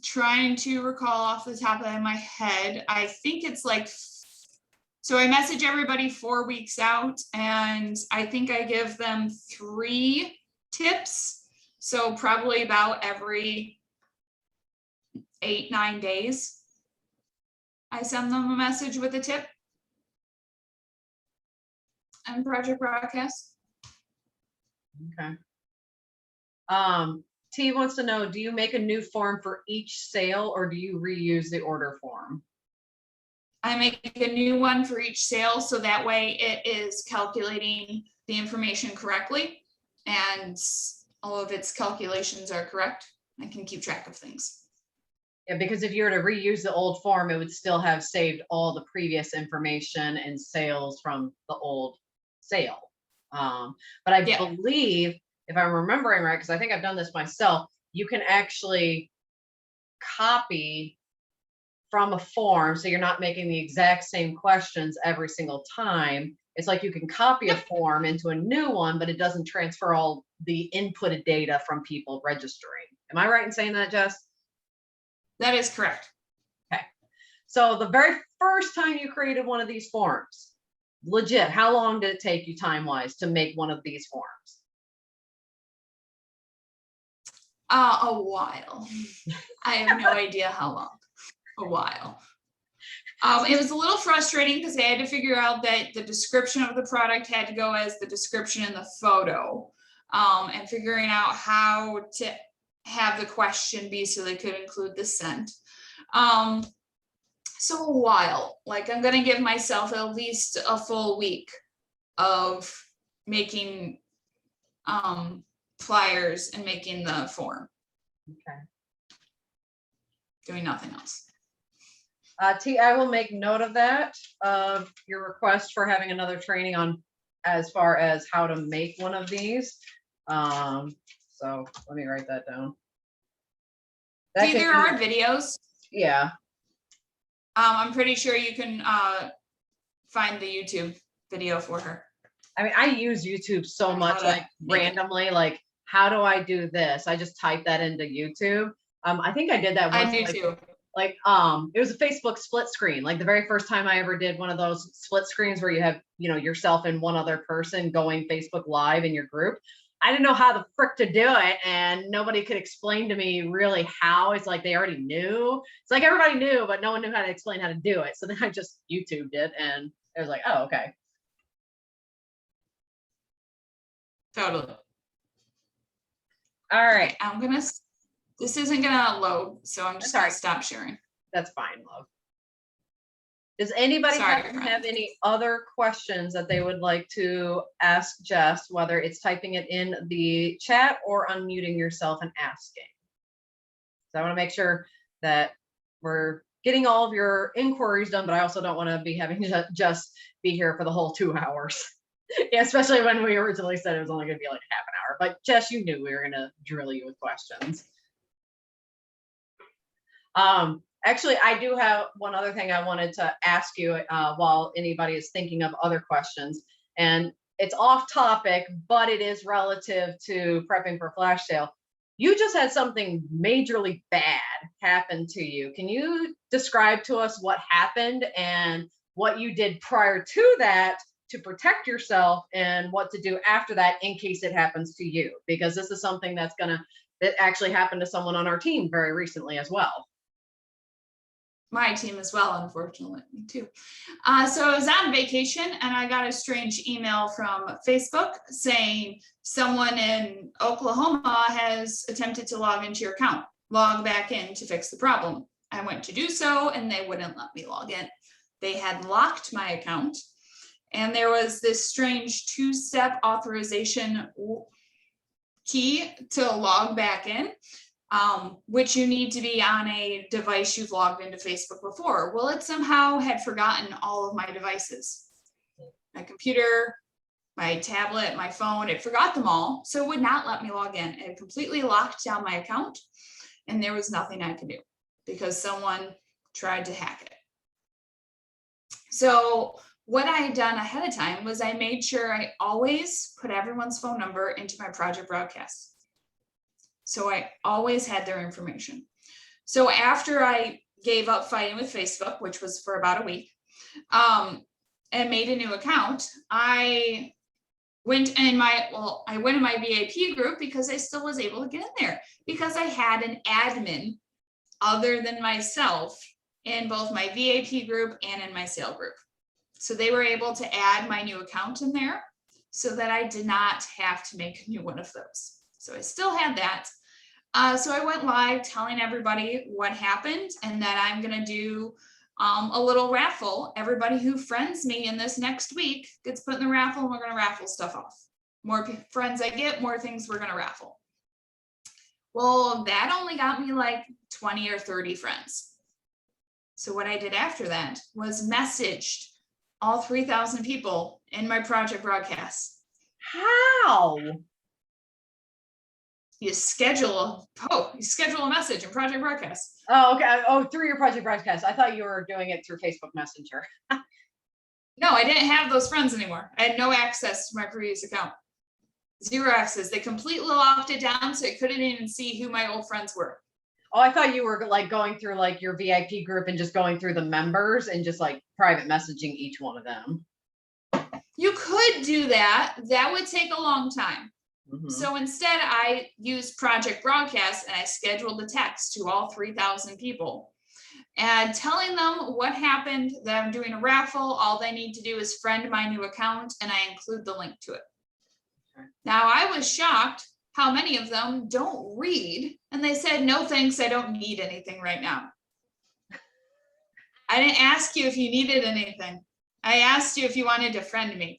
Trying to recall off the top of my head, I think it's like, so I message everybody 4 weeks out, and I think I give them 3 tips. So probably about every 8-9 days, I send them a message with a tip and project broadcast. Okay. T wants to know, do you make a new form for each sale, or do you reuse the order form? I make a new one for each sale, so that way it is calculating the information correctly, and all of its calculations are correct. I can keep track of things. Yeah, because if you were to reuse the old form, it would still have saved all the previous information and sales from the old sale. But I believe, if I'm remembering right, because I think I've done this myself, you can actually copy from a form, so you're not making the exact same questions every single time. It's like you can copy a form into a new one, but it doesn't transfer all the inputted data from people registering. Am I right in saying that, Jess? That is correct. Okay. So the very first time you created one of these forms, legit, how long did it take you time-wise to make one of these forms? A while. I have no idea how long. A while. It was a little frustrating because I had to figure out that the description of the product had to go as the description in the photo, and figuring out how to have the question be so they could include the scent. So a while, like I'm going to give myself at least a full week of making flyers and making the form. Okay. Doing nothing else. T, I will make note of that, of your request for having another training on as far as how to make one of these. So let me write that down. See, there are videos. Yeah. I'm pretty sure you can find the YouTube video for her. I mean, I use YouTube so much, like randomly, like, how do I do this? I just type that into YouTube. I think I did that once. I do too. Like, it was a Facebook split screen. Like the very first time I ever did one of those split screens where you have, you know, yourself and one other person going Facebook Live in your group. I didn't know how the frick to do it, and nobody could explain to me really how. It's like they already knew. It's like everybody knew, but no one knew how to explain how to do it. So then I just YouTubed it, and it was like, oh, okay. Totally. All right. This isn't gonna load, so I'm just gonna stop sharing. That's fine, love. Does anybody have any other questions that they would like to ask Jess, whether it's typing it in the chat or unmuting yourself and asking? So I want to make sure that we're getting all of your inquiries done, but I also don't want to be having to just be here for the whole 2 hours. Yeah, especially when we originally said it was only going to be like half an hour. But Jess, you knew we were going to drill you with questions. Actually, I do have one other thing I wanted to ask you while anybody is thinking of other questions. And it's off topic, but it is relative to prepping for flash sale. You just had something majorly bad happen to you. Can you describe to us what happened and what you did prior to that to protect yourself and what to do after that in case it happens to you? Because this is something that actually happened to someone on our team very recently as well. My team as well, unfortunately, too. So I was on vacation and I got a strange email from Facebook saying someone in Oklahoma has attempted to log into your account, log back in to fix the problem. I went to do so and they wouldn't let me log in. They had locked my account and there was this strange 2-step authorization key to log back in. Which you need to be on a device you've logged into Facebook before. Well, it somehow had forgotten all of my devices. My computer, my tablet, my phone, it forgot them all. So it would not let me log in. It completely locked down my account and there was nothing I could do because someone tried to hack it. So what I had done ahead of time was I made sure I always put everyone's phone number into my project broadcast. So I always had their information. So after I gave up fighting with Facebook, which was for about a week, and made a new account, I went in my VIP group because I still was able to get in there because I had an admin other than myself in both my VIP group and in my sale group. So they were able to add my new account in there so that I did not have to make a new one of those. So I still had that. So I went live telling everybody what happened and that I'm going to do a little raffle. Everybody who friends me in this next week gets put in the raffle and we're going to raffle stuff off. More friends I get, more things we're going to raffle. Well, that only got me like 20 or 30 friends. So what I did after that was messaged all 3,000 people in my project broadcast. How? You schedule a message in project broadcast. Oh, okay. Oh, through your project broadcast. I thought you were doing it through Facebook Messenger. No, I didn't have those friends anymore. I had no access to my previous account. Zero access. They completely locked it down so I couldn't even see who my old friends were. Oh, I thought you were like going through like your VIP group and just going through the members and just like private messaging each one of them. You could do that. That would take a long time. So instead I used Project Broadcast and I scheduled a text to all 3,000 people and telling them what happened, that I'm doing a raffle. All they need to do is friend my new account and I include the link to it. Now I was shocked how many of them don't read and they said, no, thanks, I don't need anything right now. I didn't ask you if you needed anything. I asked you if you wanted to friend me.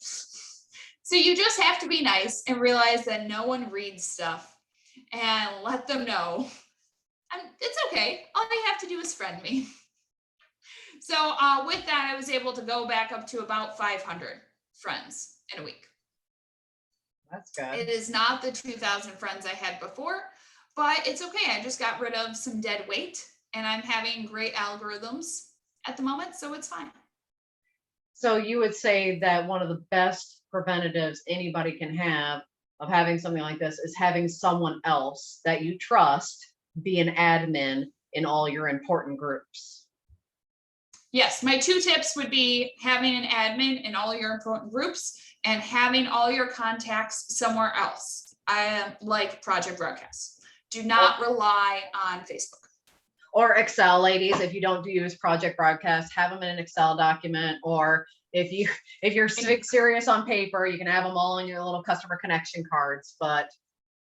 So you just have to be nice and realize that no one reads stuff and let them know. And it's okay. All you have to do is friend me. So with that, I was able to go back up to about 500 friends in a week. That's good. It is not the 2,000 friends I had before, but it's okay. I just got rid of some dead weight and I'm having great algorithms at the moment, so it's fine. So you would say that one of the best preventatives anybody can have of having something like this is having someone else that you trust be an admin in all your important groups. Yes, my 2 tips would be having an admin in all your important groups and having all your contacts somewhere else. Like Project Broadcast. Do not rely on Facebook. Or Excel, ladies, if you don't use Project Broadcast, have them in an Excel document. Or if you're serious on paper, you can have them all in your little customer connection cards. But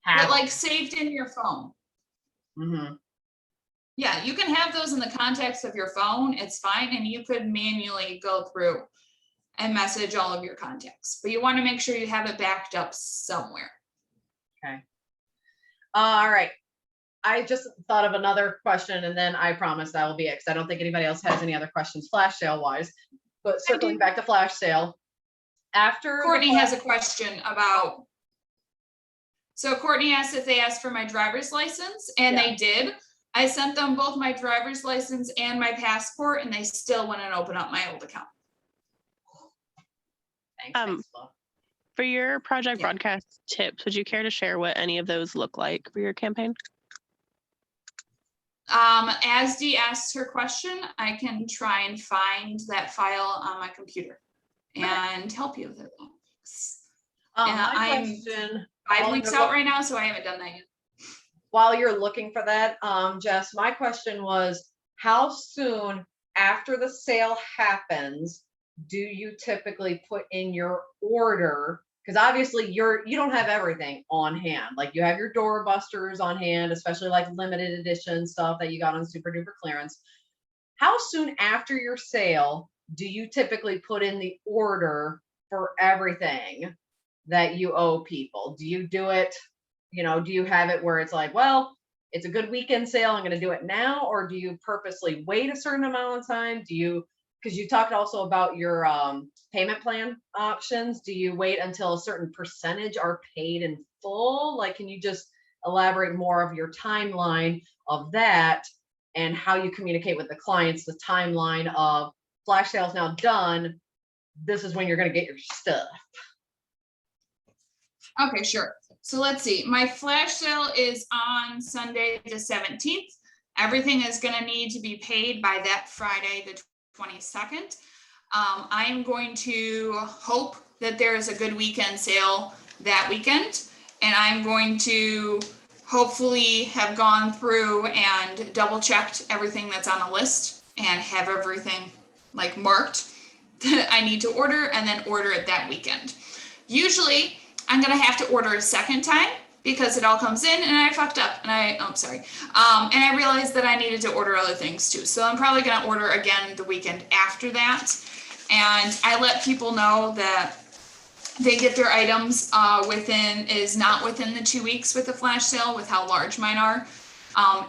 like saved in your phone. Yeah, you can have those in the contacts of your phone. It's fine, and you could manually go through and message all of your contacts. But you want to make sure you have it backed up somewhere. Okay. All right. I just thought of another question, and then I promise that will be it, because I don't think anybody else has any other questions flash sale wise. But circling back to flash sale, after Courtney has a question about. So Courtney asked if they asked for my driver's license, and they did. I sent them both my driver's license and my passport, and they still wouldn't open up my old account. Thanks, for your Project Broadcast tips, would you care to share what any of those look like for your campaign? As Dee asked her question, I can try and find that file on my computer and help you with it. I'm 5 weeks out right now, so I haven't done that yet. While you're looking for that, Jess, my question was, how soon after the sale happens do you typically put in your order? Because obviously you don't have everything on hand. Like you have your doorbusters on hand, especially like limited edition stuff that you got on super duper clearance. How soon after your sale do you typically put in the order for everything that you owe people? Do you do it, do you have it where it's like, well, it's a good weekend sale, I'm going to do it now? Or do you purposely wait a certain amount of time? Because you talked also about your payment plan options. Do you wait until a certain percentage are paid in full? Like, can you just elaborate more of your timeline of that and how you communicate with the clients, the timeline of flash sales now done, this is when you're going to get your stuff? Okay, sure. So let's see. My flash sale is on Sunday the 17th. Everything is going to need to be paid by that Friday the 22nd. I'm going to hope that there is a good weekend sale that weekend, and I'm going to hopefully have gone through and double checked everything that's on the list and have everything like marked that I need to order, and then order it that weekend. Usually I'm going to have to order a second time because it all comes in and I fucked up and and I realized that I needed to order other things too. So I'm probably going to order again the weekend after that. And I let people know that they get their items not within the 2 weeks with the flash sale with how large mine are.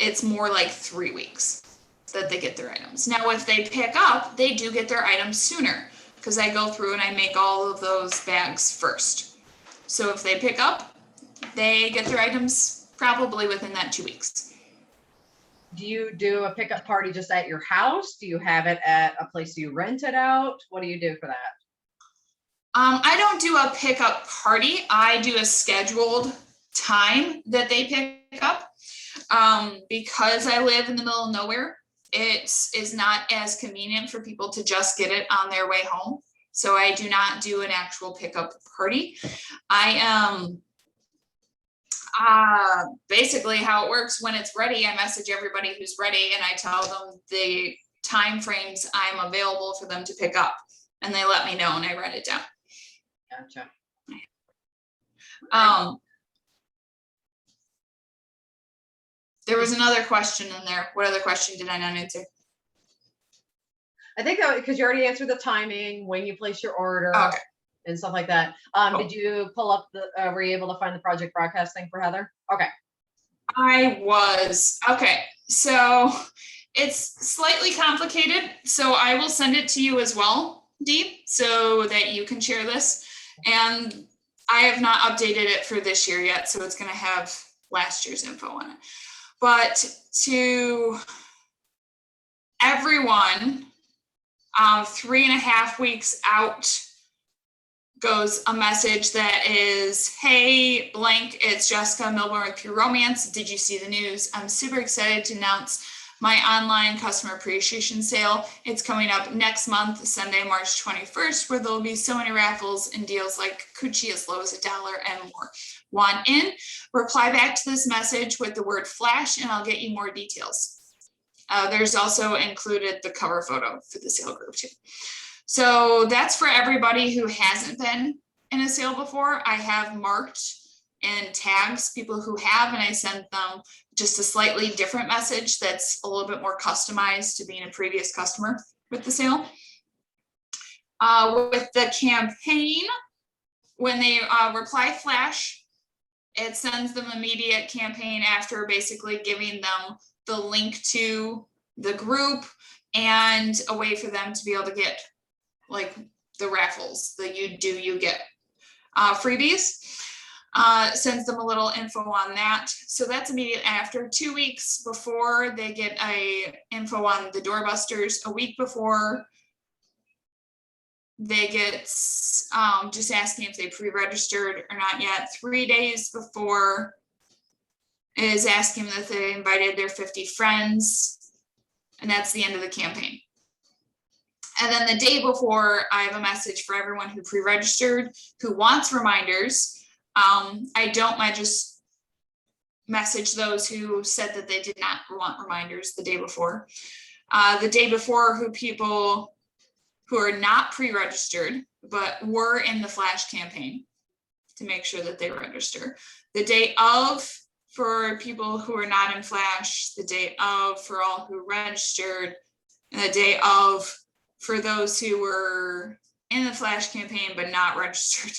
It's more like 3 weeks that they get their items. Now, if they pick up, they do get their items sooner because I go through and I make all of those bags first. So if they pick up, they get their items probably within that 2 weeks. Do you do a pickup party just at your house? Do you have it at a place you rent it out? What do you do for that? I don't do a pickup party. I do a scheduled time that they pick up. Because I live in the middle of nowhere, it is not as convenient for people to just get it on their way home. So I do not do an actual pickup party. I Basically how it works, when it's ready, I message everybody who's ready and I tell them the time frames I'm available for them to pick up, and they let me know and I write it down. Gotcha. There was another question in there. What other question did I not answer? I think that because you already answered the timing, when you place your order, Okay. and stuff like that. Did you pull up the, were you able to find the project broadcast thing for Heather? Okay. I was. Okay. So it's slightly complicated. So I will send it to you as well, Dee, so that you can share this. And I have not updated it for this year yet. So it's going to have last year's info on it. But to everyone, 3.5 weeks out goes a message that is, hey, blank, it's Jessica Milbourne with Pure Romance. Did you see the news? I'm super excited to announce my online customer appreciation sale. It's coming up next month, Sunday, March 21st, where there'll be so many raffles and deals like coochie as low as $1 and more. Want in? Reply back to this message with the word flash and I'll get you more details. There's also included the cover photo for the sale group too. So that's for everybody who hasn't been in a sale before. I have marked and tags people who have, and I sent them just a slightly different message that's a little bit more customized to being a previous customer with the sale. With the campaign, when they reply flash, it sends them immediate campaign after basically giving them the link to the group and a way for them to be able to get like the raffles that you get freebies. Sends them a little info on that. So that's immediate after. 2 weeks before, they get a info on the doorbusters. A week before, they get just asking if they pre-registered or not yet. 3 days before is asking if they invited their 50 friends, and that's the end of the campaign. And then the day before, I have a message for everyone who pre-registered, who wants reminders. I don't just message those who said that they did not want reminders the day before. The day before, people who are not pre-registered, but were in the flash campaign to make sure that they register. The day of, for people who are not in flash, the day of for all who registered, and the day of for those who were in the flash campaign but not registered.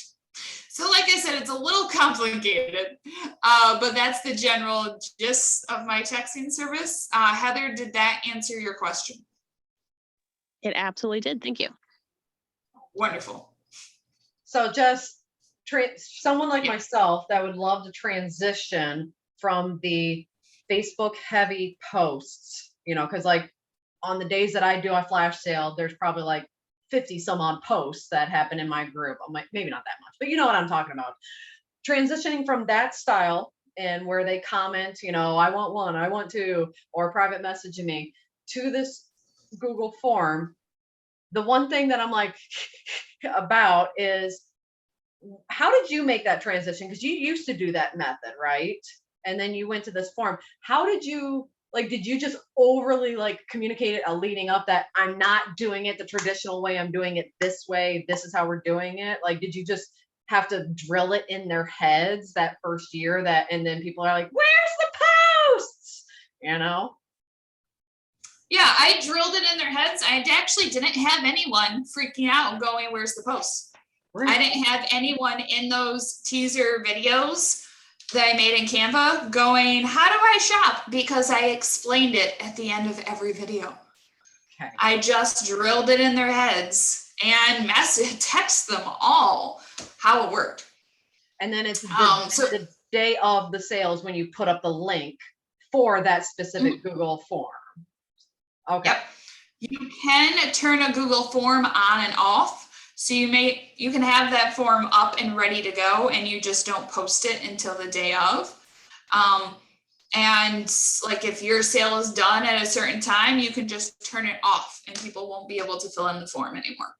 So like I said, it's a little complicated, but that's the general gist of my texting service. Heather, did that answer your question? It absolutely did. Thank you. Wonderful. So just someone like myself that would love to transition from the Facebook heavy posts, because like on the days that I do a flash sale, there's probably like 50 some odd posts that happen in my group. I'm like, maybe not that much, but you know what I'm talking about. Transitioning from that style and where they comment, I want one, I want two, or private messaging me, to this Google form. The one thing that I'm like about is, how did you make that transition? Because you used to do that method, right? And then you went to this form. How did you, did you just overly communicate it leading up that I'm not doing it the traditional way, I'm doing it this way, this is how we're doing it? Did you just have to drill it in their heads that first year and then people are like, where's the posts? Yeah, I drilled it in their heads. I actually didn't have anyone freaking out going, where's the post? Right. I didn't have anyone in those teaser videos that I made in Canva going, how do I shop? Because I explained it at the end of every video. Okay. I just drilled it in their heads and text them all how it worked. And then it's the day of the sales when you put up the link for that specific Google form. Okay. Yep. You can turn a Google form on and off. So you can have that form up and ready to go, and you just don't post it until the day of. And if your sale is done at a certain time, you can just turn it off and people won't be able to fill in the form anymore.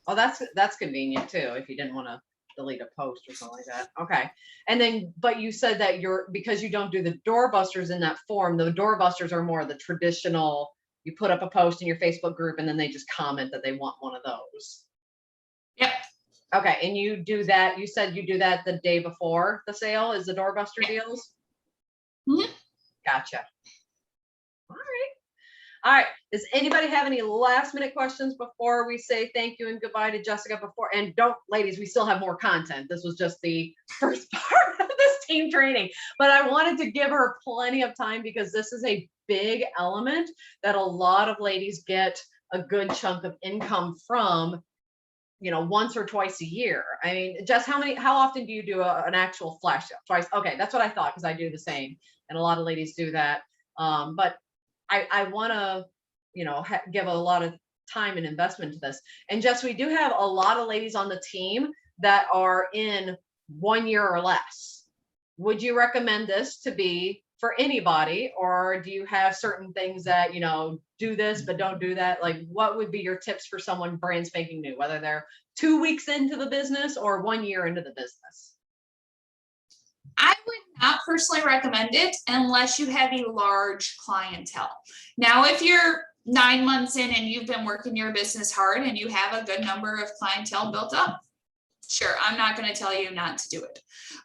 Oh, that's convenient too. If you didn't want to delete a post or something like that. Okay. And then, but you said that because you don't do the doorbusters in that form, the doorbusters are more the traditional, you put up a post in your Facebook group and then they just comment that they want one of those. Yep. Okay. And you do that, you said you do that the day before the sale is the doorbuster deals? Mhm. Gotcha. All right. All right. Does anybody have any last minute questions before we say thank you and goodbye to Jessica and don't, ladies, we still have more content. This was just the first part of this team training, but I wanted to give her plenty of time because this is a big element that a lot of ladies get a good chunk of income from, once or twice a year. I mean, Jess, how often do you do an actual flash sale? Twice. Okay. That's what I thought, because I do the same. And a lot of ladies do that. But I want to, give a lot of time and investment to this. And Jess, we do have a lot of ladies on the team that are in 1 year or less. Would you recommend this to be for anybody, or do you have certain things that, do this, but don't do that? Like, what would be your tips for someone brand spanking new, whether they're 2 weeks into the business or 1 year into the business? I would not personally recommend it unless you have a large clientele. Now, if you're 9 months in and you've been working your business hard and you have a good number of clientele built up, sure, I'm not going to tell you not to do it.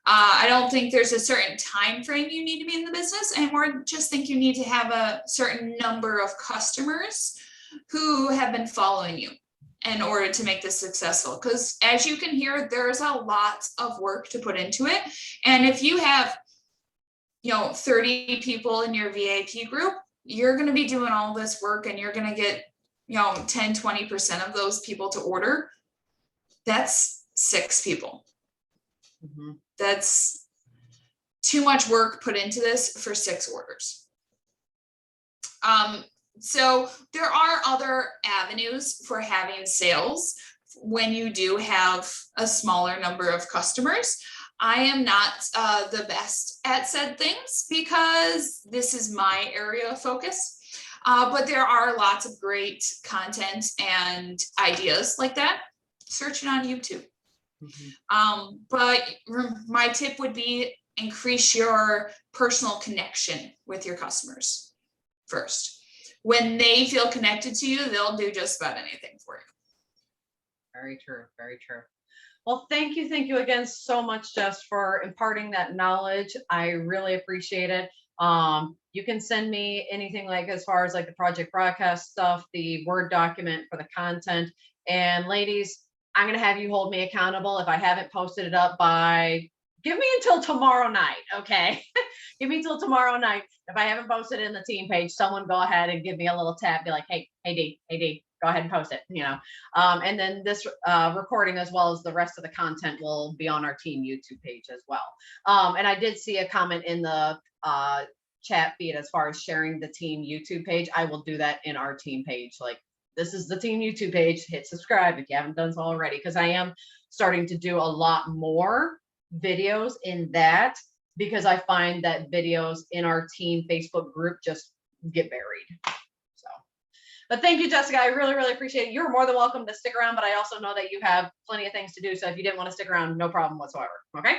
I don't think there's a certain time frame you need to be in the business, and more just think you need to have a certain number of customers who have been following you in order to make this successful. Because as you can hear, there's a lot of work to put into it. And if you have, 30 people in your VIP group, you're going to be doing all this work and you're going to get, 10, 20% of those people to order. That's 6 people. Mm-hmm. That's too much work put into this for 6 orders. So there are other avenues for having sales when you do have a smaller number of customers. I am not the best at said things because this is my area of focus. But there are lots of great content and ideas like that. Search it on YouTube. Mm-hmm. But my tip would be increase your personal connection with your customers first. When they feel connected to you, they'll do just about anything for you. Very true. Very true. Well, thank you again so much, Jess, for imparting that knowledge. I really appreciate it. You can send me anything like as far as like the project broadcast stuff, the Word document for the content. And ladies, I'm going to have you hold me accountable. If I haven't posted it up give me until tomorrow night. Okay. Give me till tomorrow night. If I haven't posted it in the team page, someone go ahead and give me a little tap, be like, hey D, go ahead and post it, and then this recording, as well as the rest of the content, will be on our team YouTube page as well. And I did see a comment in the chat feed as far as sharing the team YouTube page. I will do that in our team page. Like, this is the team YouTube page. Hit subscribe if you haven't done so already, because I am starting to do a lot more videos in that, because I find that videos in our team Facebook group just get buried. So, but thank you, Jessica. I really, really appreciate it. You're more than welcome to stick around, but I also know that you have plenty of things to do. So if you didn't want to stick around, no problem whatsoever. Okay.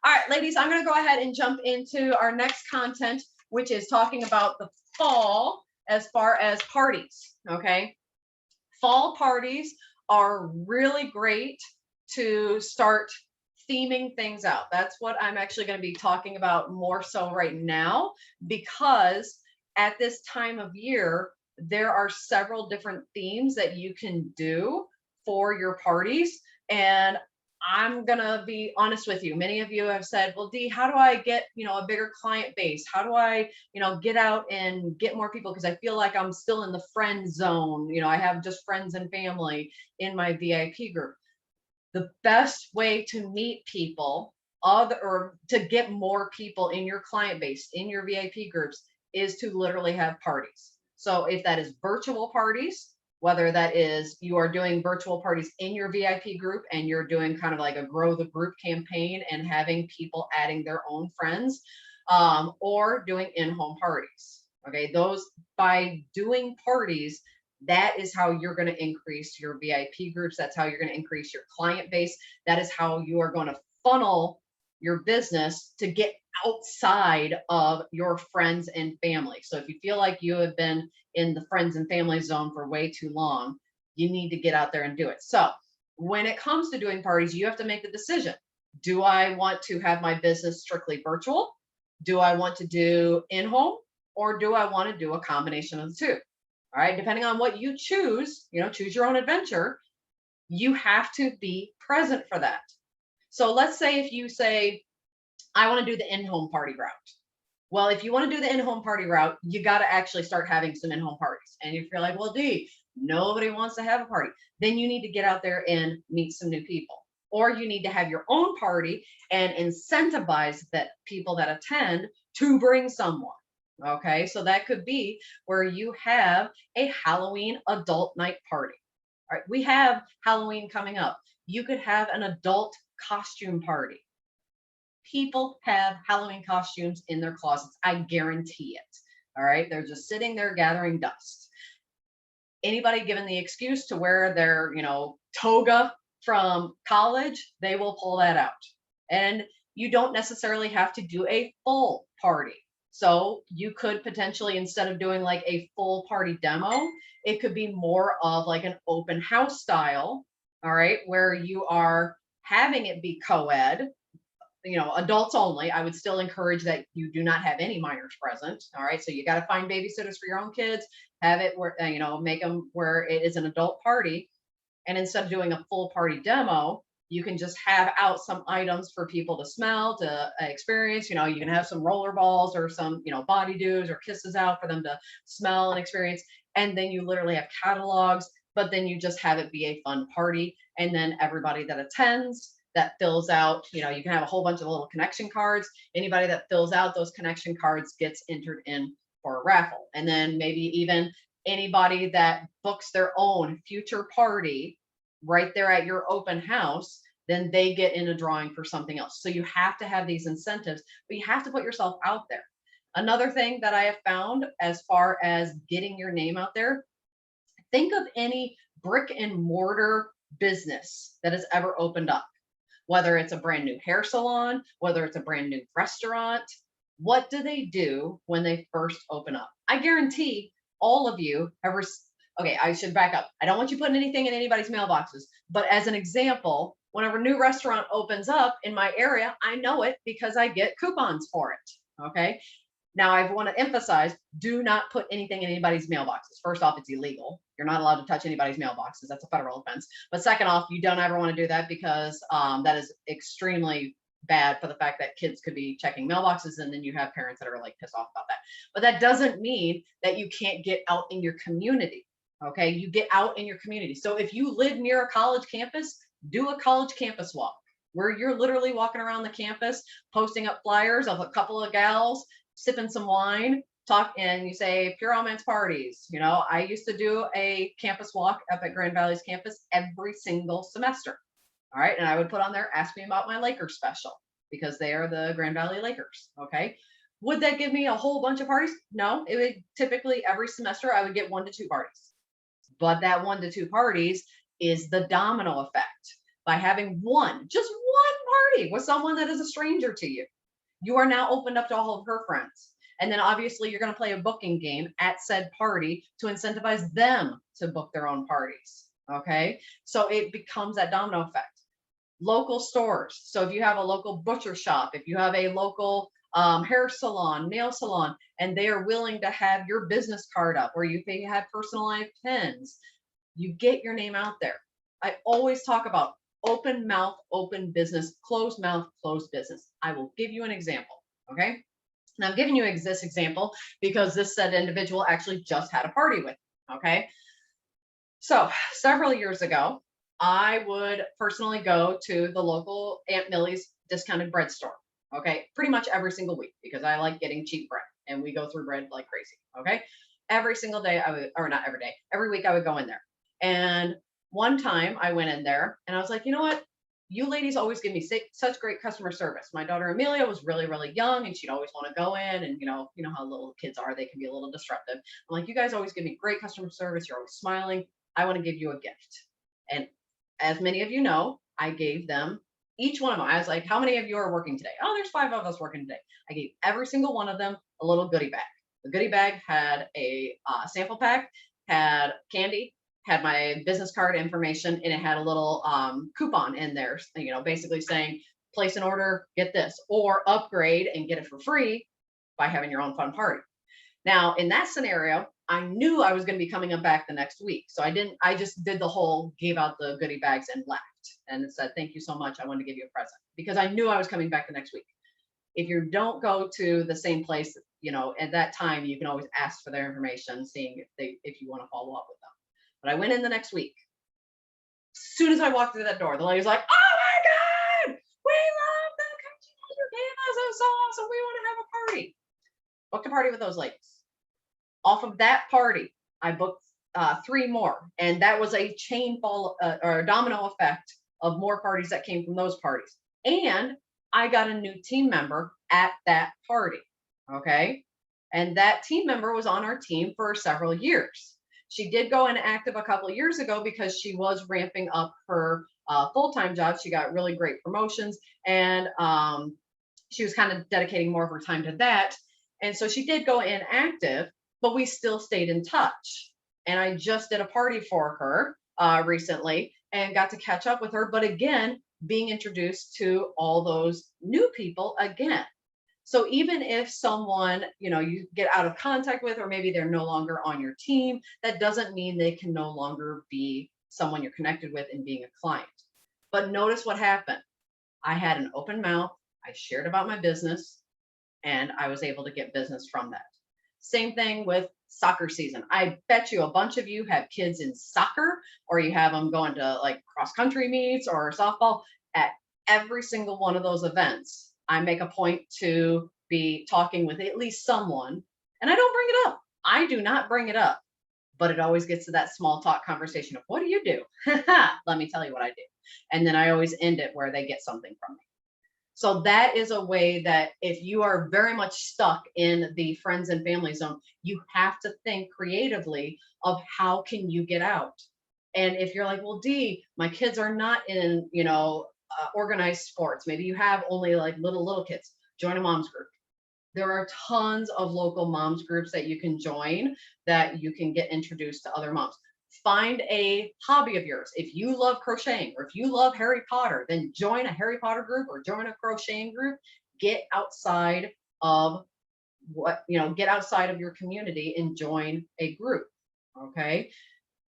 All right, ladies, I'm going to go ahead and jump into our next content, which is talking about the fall as far as parties. Okay. Fall parties are really great to start theming things out. That's what I'm actually going to be talking about more so right now, because at this time of year, there are several different themes that you can do for your parties. And I'm going to be honest with you. Many of you have said, well, Dee, how do I get, a bigger client base? How do I, get out and get more people? Because I feel like I'm still in the friend zone. I have just friends and family in my VIP group. The best way to meet people or to get more people in your client base, in your VIP groups, is to literally have parties. So if that is virtual parties, whether that is you are doing virtual parties in your VIP group and you're doing kind of like a grow the group campaign and having people adding their own friends, or doing in-home parties. Okay, those, by doing parties, That is how you're going to increase your VIP groups. That's how you're going to increase your client base. That is how you are going to funnel your business to get outside of your friends and family. So if you feel like you have been in the friends and family zone for way too long, you need to get out there and do it. So when it comes to doing parties, you have to make the decision. Do I want to have my business strictly virtual? Do I want to do in-home? Or do I want to do a combination of the two? All right, depending on what you choose, choose your own adventure, you have to be present for that. So let's say if you say, I want to do the in-home party route. Well, if you want to do the in-home party route, you got to actually start having some in-home parties. And if you're like, well, Dee, nobody wants to have a party, then you need to get out there and meet some new people. Or you need to have your own party and incentivize that people that attend to bring someone. Okay, so that could be where you have a Halloween adult night party. All right, we have Halloween coming up. You could have an adult costume party. People have Halloween costumes in their closets. I guarantee it. All right, they're just sitting there gathering dust. Anybody given the excuse to wear their, toga from college, they will pull that out. And you don't necessarily have to do a full party. So you could potentially, instead of doing like a full party demo, it could be more of like an open house style, all right, where you are having it be co-ed, adults only. I would still encourage that you do not have any minors present. All right. So you got to find babysitters for your own kids, have it where, make them where it is an adult party. And instead of doing a full party demo, you can just have out some items for people to smell, to experience. You can have some roller balls or some, body dews or kisses out for them to smell and experience. And then you literally have catalogs, but then you just have it be a fun party. And then everybody that attends, that fills out, you can have a whole bunch of little connection cards. Anybody that fills out those connection cards gets entered in for a raffle. And then maybe even anybody that books their own future party right there at your open house, then they get in a drawing for something else. So you have to have these incentives, but you have to put yourself out there. Another thing that I have found as far as getting your name out there, think of any brick and mortar business that has ever opened up, whether it's a brand new hair salon, whether it's a brand new restaurant. What do they do when they first open up? I guarantee all of you have okay, I should back up. I don't want you putting anything in anybody's mailboxes, but as an example, whenever a new restaurant opens up in my area, I know it because I get coupons for it. Okay. Now I want to emphasize, do not put anything in anybody's mailboxes. First off, it's illegal. You're not allowed to touch anybody's mailboxes. That's a federal offense. But second off, you don't ever want to do that because that is extremely bad for the fact that kids could be checking mailboxes, and then you have parents that are like pissed off about that. But that doesn't mean that you can't get out in your community. Okay, you get out in your community. So if you live near a college campus, do a college campus walk where you're literally walking around the campus, posting up flyers of a couple of gals, sipping some wine, talk, and you say Pure Romance parties. I used to do a campus walk up at Grand Valley's campus every single semester. All right. And I would put on there, ask me about my Lakers special because they are the Grand Valley Lakers. Okay. Would that give me a whole bunch of parties? No, it would typically every semester I would get 1 to 2 parties. But that 1 to 2 parties is the domino effect. By having just one party with someone that is a stranger to you, you are now opened up to all of her friends. And then obviously you're going to play a booking game at said party to incentivize them to book their own parties. Okay. So it becomes that domino effect. Local stores. So if you have a local butcher shop, if you have a local hair salon, nail salon, and they are willing to have your business card up, or if they have personalized pins, you get your name out there. I always talk about open mouth, open business, closed mouth, closed business. I will give you an example. Okay. And I'm giving you this example because this said individual actually just had a party with me. Okay. So several years ago, I would personally go to the local Aunt Millie's discounted bread store. Okay. Pretty much every single week because I like getting cheap bread and we go through bread like crazy. Okay. Every single day or not every day, every week I would go in there. And one time I went in there and I was like, you know what? you ladies always give me such great customer service. My daughter Amelia was really, really young and she'd always want to go in and, you know how little kids are, they can be a little disruptive. I'm like, you guys always give me great customer service. You're always smiling. I want to give you a gift. And as many of you know, I gave them each one of them. I was like, how many of you are working today? Oh, there's 5 of us working today. I gave every single one of them a little goodie bag. The goodie bag had a sample pack, had candy, had my business card information, and it had a little coupon in there, you know, basically saying, place an order, get this, or upgrade and get it for free by having your own fun party. Now, in that scenario, I knew I was going to be coming up back the next week. So I just did the whole, gave out the goodie bags and left and said, thank you so much. I wanted to give you a present because I knew I was coming back the next week. If you don't go to the same place, you know, at that time, you can always ask for their information, seeing if you want to follow up with them. But I went in the next week. As soon as I walked through that door, the lady's like, oh my God, we love the country you gave us. It was so awesome. We want to have a party. Booked a party with those ladies. Off of that party, I booked 3 more. And that was a chain fall or a domino effect of more parties that came from those parties. And I got a new team member at that party. Okay. And that team member was on our team for several years. She did go inactive a couple of years ago because she was ramping up her full-time job. She got really great promotions and she was kind of dedicating more of her time to that. And so she did go inactive, but we still stayed in touch. And I just did a party for her recently and got to catch up with her. But again, being introduced to all those new people again. So even if someone, you know, you get out of contact with, or maybe they're no longer on your team, that doesn't mean they can no longer be someone you're connected with and being a client. But notice what happened. I had an open mouth. I shared about my business and I was able to get business from that. Same thing with soccer season. I bet you a bunch of you have kids in soccer, or you have them going to like cross country meets or softball. At every single one of those events, I make a point to be talking with at least someone, and I don't bring it up. I do not bring it up, but it always gets to that small talk conversation of, what do you do? Let me tell you what I do. And then I always end it where they get something from me. So that is a way that if you are very much stuck in the friends and family zone, you have to think creatively of how can you get out. And if you're like, well, Dee, my kids are not in, you know, organized sports. Maybe you have only like little kids. Join a mom's group. There are tons of local moms groups that you can join that you can get introduced to other moms. Find a hobby of yours. If you love crocheting or if you love Harry Potter, then join a Harry Potter group or join a crocheting group. Get outside of get outside of your community and join a group. Okay.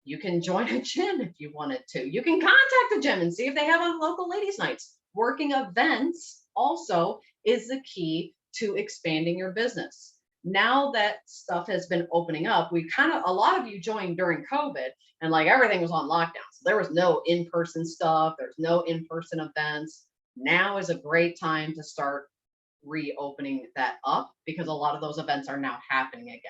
You can join a gym if you wanted to. You can contact the gym and see if they have a local ladies' nights. Working events also is the key to expanding your business. Now that stuff has been opening up, a lot of you joined during COVID and like everything was on lockdown. So there was no in-person stuff. There's no in-person events. Now is a great time to start reopening that up because a lot of those events are now happening again.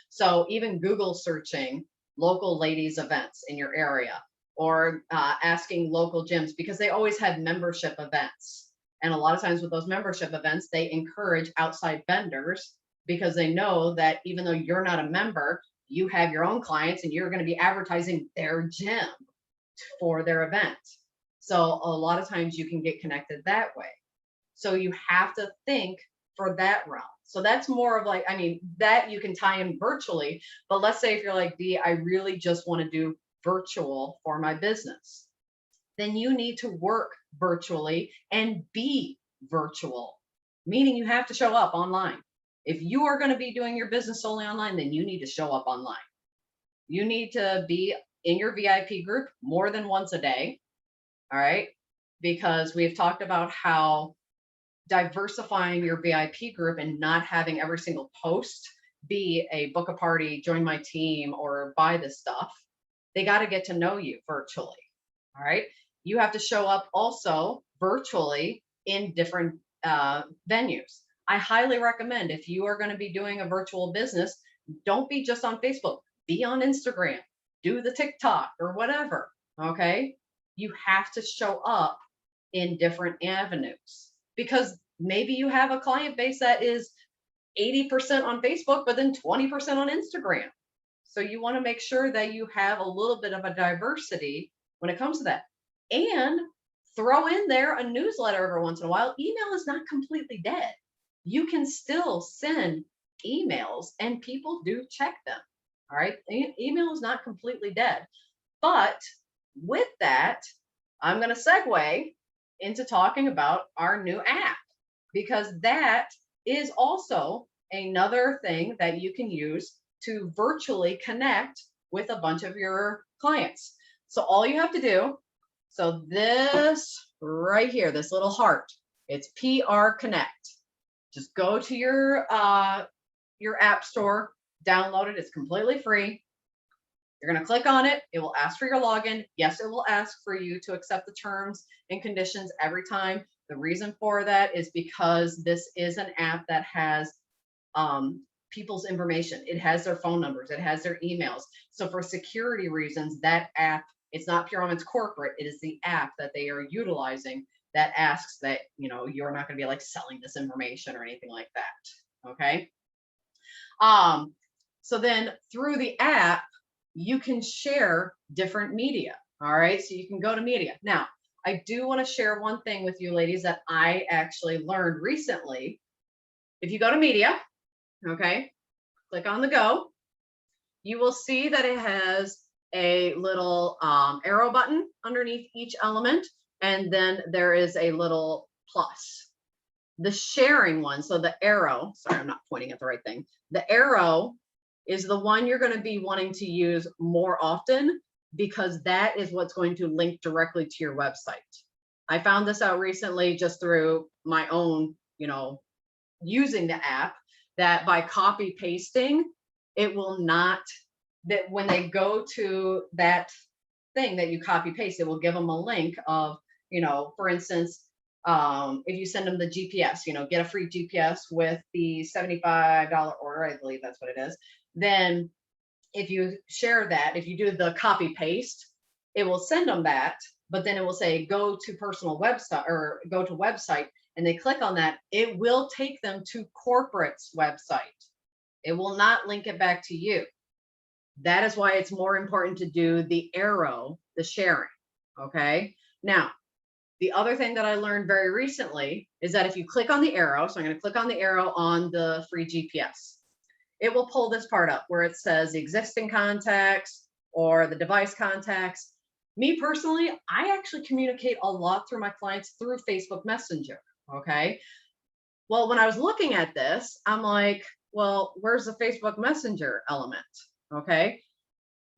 So even Google searching local ladies events in your area or asking local gyms, because they always have membership events. And a lot of times with those membership events, they encourage outside vendors because they know that even though you're not a member, you have your own clients and you're going to be advertising their gym for their event. So a lot of times you can get connected that way. So you have to think for that realm. So that's more of like, I mean, that you can tie in virtually, but let's say if you're like, Dee, I really just want to do virtual for my business, then you need to work virtually and be virtual, meaning you have to show up online. If you are going to be doing your business solely online, then you need to show up online. You need to be in your VIP group more than once a day. All right. Because we've talked about how diversifying your VIP group and not having every single post be a book a party, join my team, or buy this stuff. They got to get to know you virtually. All right. You have to show up also virtually in different venues. I highly recommend if you are going to be doing a virtual business, don't be just on Facebook, be on Instagram, do the TikTok or whatever. Okay. You have to show up in different avenues, because maybe you have a client base that is 80% on Facebook, but then 20% on Instagram. So you want to make sure that you have a little bit of a diversity when it comes to that. And throw in there a newsletter every once in a while. Email is not completely dead. You can still send emails and people do check them. All right. Email is not completely dead. But with that, I'm going to segue into talking about our new app, because that is also another thing that you can use to virtually connect with a bunch of your clients. So all you have to do, so this right here, this little heart, it's PR Connect. Just go to your app store, download it. It's completely free. You're going to click on it. It will ask for your login. Yes, it will ask for you to accept the terms and conditions every time. The reason for that is because this is an app that has people's information. It has their phone numbers. It has their emails. So for security reasons, that app, it's not Puromant's corporate. It is the app that they are utilizing that asks that, you know, you're not going to be like selling this information or anything like that. Okay. So then through the app, you can share different media. All right. So you can go to media. Now, I do want to share one thing with you ladies that I actually learned recently. If you go to media, okay, click on the go, you will see that it has a little arrow button underneath each element. And then there is a little plus. The sharing one, so the arrow, sorry, I'm not pointing at the right thing. The arrow is the one you're going to be wanting to use more often, because that is what's going to link directly to your website. I found this out recently just through my own, you know, using the app, that by copy pasting, it will not, that when they go to that thing that you copy paste, it will give them a link of, you know, for instance, if you send them the GPS, you know, get a free GPS with the $75 order, I believe that's what it is. Then if you share that, if you do the copy paste, it will send them that, but then it will say, go to personal website or go to website, and they click on that. It will take them to corporate's website. It will not link it back to you. That is why it's more important to do the arrow, the sharing. Okay. Now, the other thing that I learned very recently is that if you click on the arrow, so I'm going to click on the arrow on the free GPS, it will pull this part up where it says the existing contacts or the device contacts. Me personally, I actually communicate a lot through my clients through Facebook Messenger. Okay. Well, when I was looking at this, I'm like, well, where's the Facebook Messenger element? Okay.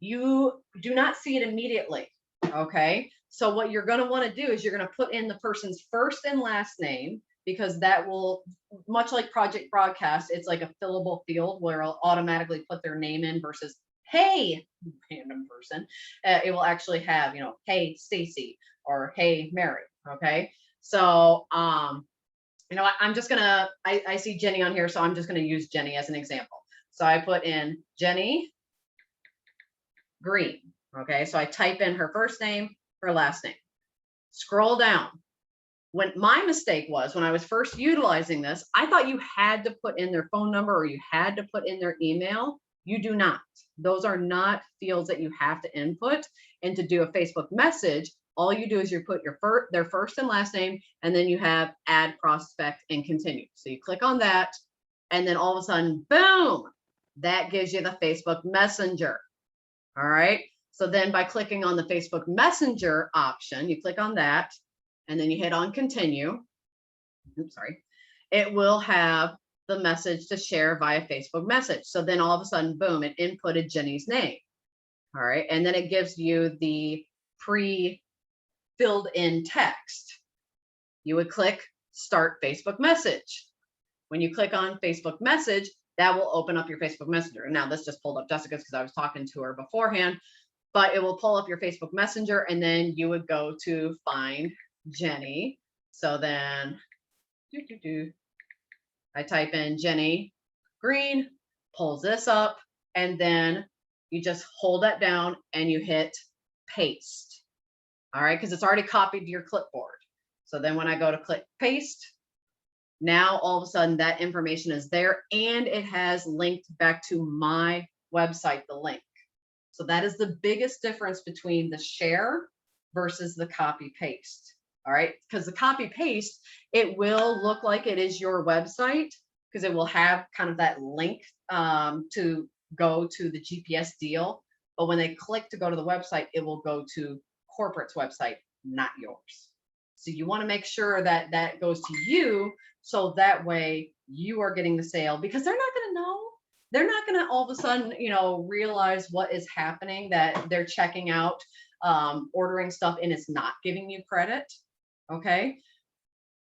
You do not see it immediately. Okay. So what you're going to want to do is you're going to put in the person's first and last name, because that will, much like Project Broadcast, it's like a fillable field where it'll automatically put their name in versus, hey, random person. It will actually have, you know, hey, Stacy, or hey, Mary. Okay. So, you know, I'm just going to, I see Jenny on here, so I'm just going to use Jenny as an example. So I put in Jenny Green. Okay. So I type in her first name, her last name, scroll down. When my mistake was, when I was first utilizing this, I thought you had to put in their phone number or you had to put in their email. You do not. Those are not fields that you have to input. And to do a Facebook message, all you do is you put their first and last name, and then you have add prospect and continue. So you click on that, and then all of a sudden, boom, that gives you the Facebook Messenger. All right. So then by clicking on the Facebook Messenger option, you click on that, and then you hit on continue. Oops, sorry. It will have the message to share via Facebook message. So then all of a sudden, boom, it inputted Jenny's name. All right. And then it gives you the pre-filled in text. You would click start Facebook message. When you click on Facebook message, that will open up your Facebook Messenger. Now this just pulled up Jessica's because I was talking to her beforehand, but it will pull up your Facebook Messenger, and then you would go to find Jenny. So then I type in Jenny Green, pulls this up, and then you just hold that down and you hit paste. All right, because it's already copied to your clipboard. So then when I go to click paste, now all of a sudden that information is there and it has linked back to my website, the link. So that is the biggest difference between the share versus the copy paste. All right, because the copy paste, it will look like it is your website because it will have kind of that link to go to the GPS deal. But when they click to go to the website, it will go to corporate's website, not yours. So you want to make sure that that goes to you, so that way you are getting the sale, because they're not going to know. They're not going to all of a sudden, you know, realize what is happening, that they're checking out, ordering stuff and it's not giving you credit. Okay.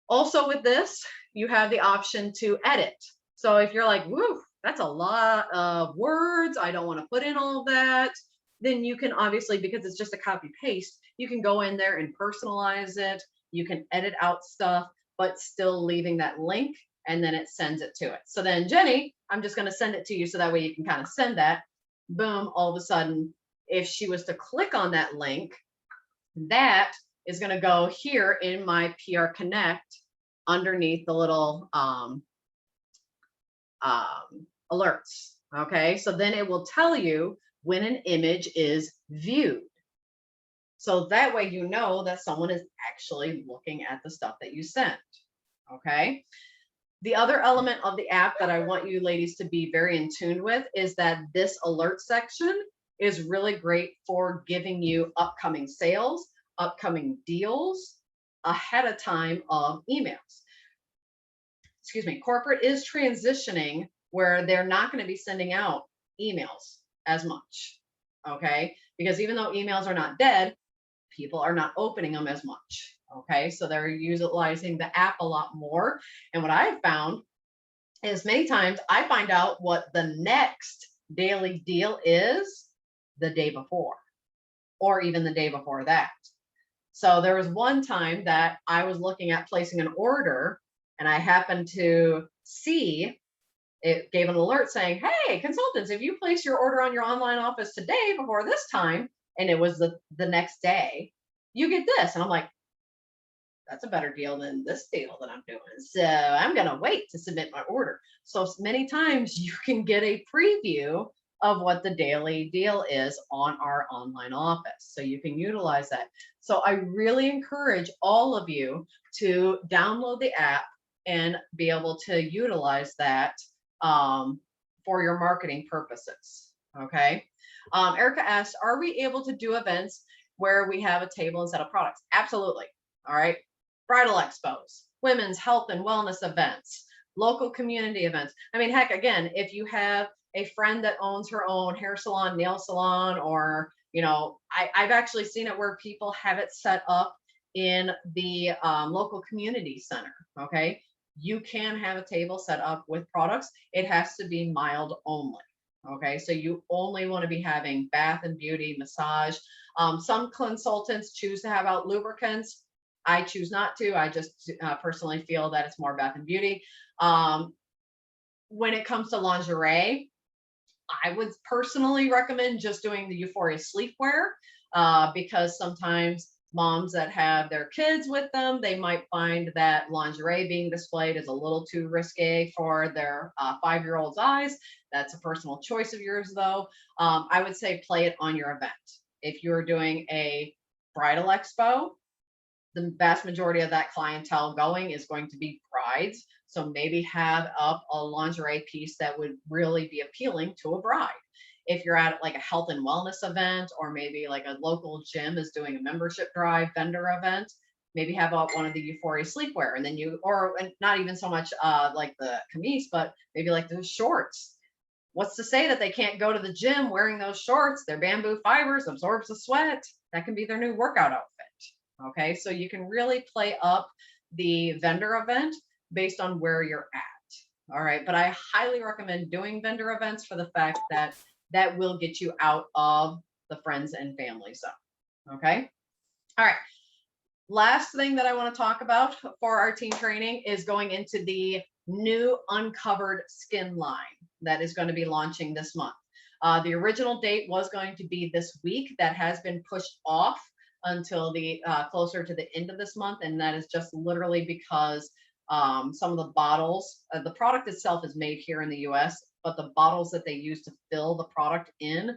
Also with this, you have the option to edit. So if you're like, woo, that's a lot of words, I don't want to put in all of that, then you can obviously, because it's just a copy paste, you can go in there and personalize it. You can edit out stuff, but still leaving that link, and then it sends it to it. So then Jenny, I'm just going to send it to you so that way you can kind of send that. Boom, all of a sudden, if she was to click on that link, that is going to go here in my PR Connect underneath the little alerts. Okay, so then it will tell you when an image is viewed. So that way you know that someone is actually looking at the stuff that you sent. Okay. The other element of the app that I want you ladies to be very in tune with is that this alert section is really great for giving you upcoming sales, upcoming deals ahead of time of emails. Excuse me, corporate is transitioning where they're not going to be sending out emails as much, okay? Because even though emails are not dead, people are not opening them as much, okay? So they're utilizing the app a lot more. And what I've found is many times I find out what the next daily deal is the day before, or even the day before that. So there was one time that I was looking at placing an order and I happened to see it gave an alert saying, hey, consultants, if you place your order on your online office today before this time, and it was the next day, you get this. And I'm like, that's a better deal than this deal that I'm doing. So I'm going to wait to submit my order. So many times you can get a preview of what the daily deal is on our online office. So you can utilize that. So I really encourage all of you to download the app and be able to utilize that for your marketing purposes. Okay. Erica asked, are we able to do events where we have a table and set of products? Absolutely. All right. Bridal expos, women's health and wellness events, local community events. I mean, heck, again, if you have a friend that owns her own hair salon, nail salon, or, you know, I've actually seen it where people have it set up in the local community center. Okay. You can have a table set up with products. It has to be mild only. Okay, so you only want to be having bath and beauty, massage. Some consultants choose to have out lubricants. I choose not to. I just personally feel that it's more bath and beauty. When it comes to lingerie, I would personally recommend just doing the Euphoria sleepwear because sometimes moms that have their kids with them, they might find that lingerie being displayed is a little too risque for their 5-year-old's eyes. That's a personal choice of yours, though. I would say play it on your event. If you're doing a bridal expo, the vast majority of that clientele going is going to be brides. So maybe have up a lingerie piece that would really be appealing to a bride. If you're at like a health and wellness event, or maybe like a local gym is doing a membership drive vendor event, maybe have out one of the Euphoria sleepwear, and then you, or not even so much like the camise, but maybe like the shorts. What's to say that they can't go to the gym wearing those shorts? They're bamboo fibers, absorbs the sweat. That can be their new workout outfit. Okay, so you can really play up the vendor event based on where you're at. All right, but I highly recommend doing vendor events for the fact that that will get you out of the friends and family zone. Okay. All right. Last thing that I want to talk about for our team training is going into the new uncovered skin line that is going to be launching this month. The original date was going to be this week. That has been pushed off until the closer to the end of this month. And that is just literally because some of the bottles, the product itself is made here in the US, but the bottles that they use to fill the product in,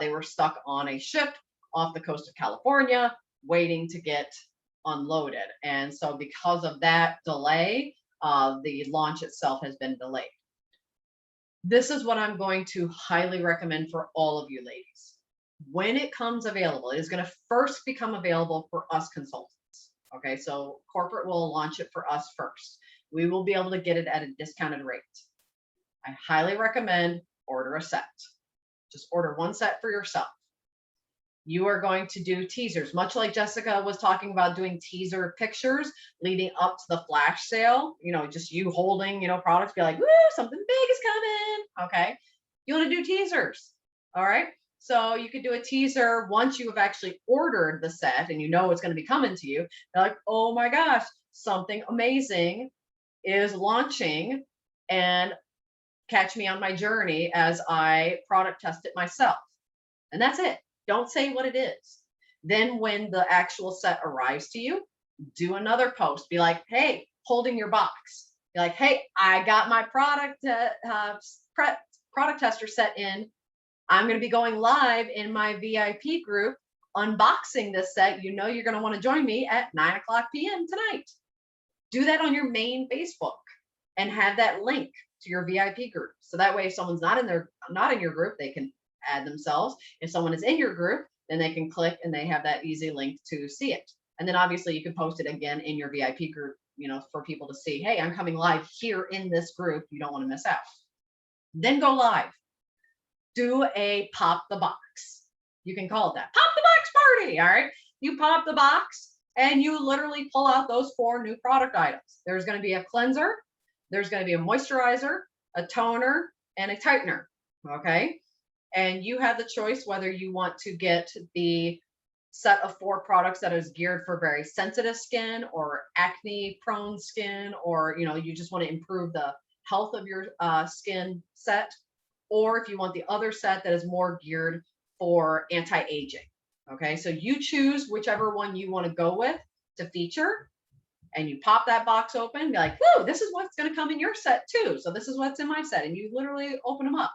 they were stuck on a ship off the coast of California, waiting to get unloaded. And so because of that delay, the launch itself has been delayed. This is what I'm going to highly recommend for all of you ladies. When it comes available, it is going to first become available for us consultants. Okay, so corporate will launch it for us first. We will be able to get it at a discounted rate. I highly recommend order a set. Just order one set for yourself. You are going to do teasers, much like Jessica was talking about doing teaser pictures leading up to the flash sale. You know, just you holding, you know, products, be like, woo, something big is coming. Okay. You want to do teasers. All right. So you could do a teaser once you have actually ordered the set and you know it's going to be coming to you. They're like, oh my gosh, something amazing is launching, and catch me on my journey as I product test it myself. And that's it. Don't say what it is. Then when the actual set arrives to you, do another post. Be like, hey, holding your box. Be like, hey, I got my product tester set in. I'm going to be going live in my VIP group, unboxing this set. You know you're going to want to join me at 9 p.m. tonight. Do that on your main Facebook and have that link to your VIP group. So that way, if someone's not in your group, they can add themselves. If someone is in your group, then they can click and they have that easy link to see it. And then obviously you can post it again in your VIP group, you know, for people to see, hey, I'm coming live here in this group. You don't want to miss out. Then go live. Do a pop the box. You can call it that. Pop the box party. All right. You pop the box and you literally pull out those 4 new product items. There's going to be a cleanser. There's going to be a moisturizer, a toner, and a tightener. Okay. And you have the choice whether you want to get the set of 4 products that is geared for very sensitive skin or acne prone skin, or, you know, you just want to improve the health of your skin set, or if you want the other set that is more geared for anti-aging. Okay, so you choose whichever one you want to go with to feature, and you pop that box open, be like, whoa, this is what's going to come in your set too. So this is what's in my set, and you literally open them up.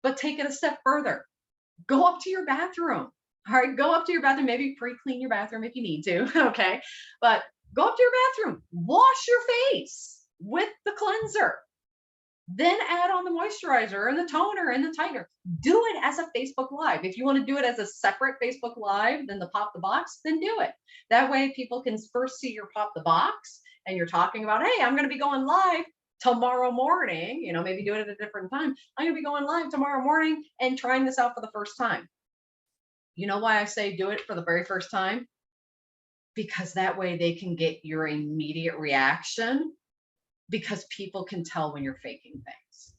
But take it a step further. Go up to your bathroom. All right, go up to your bathroom, maybe pre-clean your bathroom if you need to, okay? But go up to your bathroom, wash your face with the cleanser, then add on the moisturizer and the toner and the tightener. Do it as a Facebook Live. If you want to do it as a separate Facebook Live than the pop the box, then do it. That way people can first see your pop the box and you're talking about, hey, I'm going to be going live tomorrow morning, you know, maybe do it at a different time. I'm going to be going live tomorrow morning and trying this out for the first time. You know why I say do it for the very first time? Because that way they can get your immediate reaction, because people can tell when you're faking things.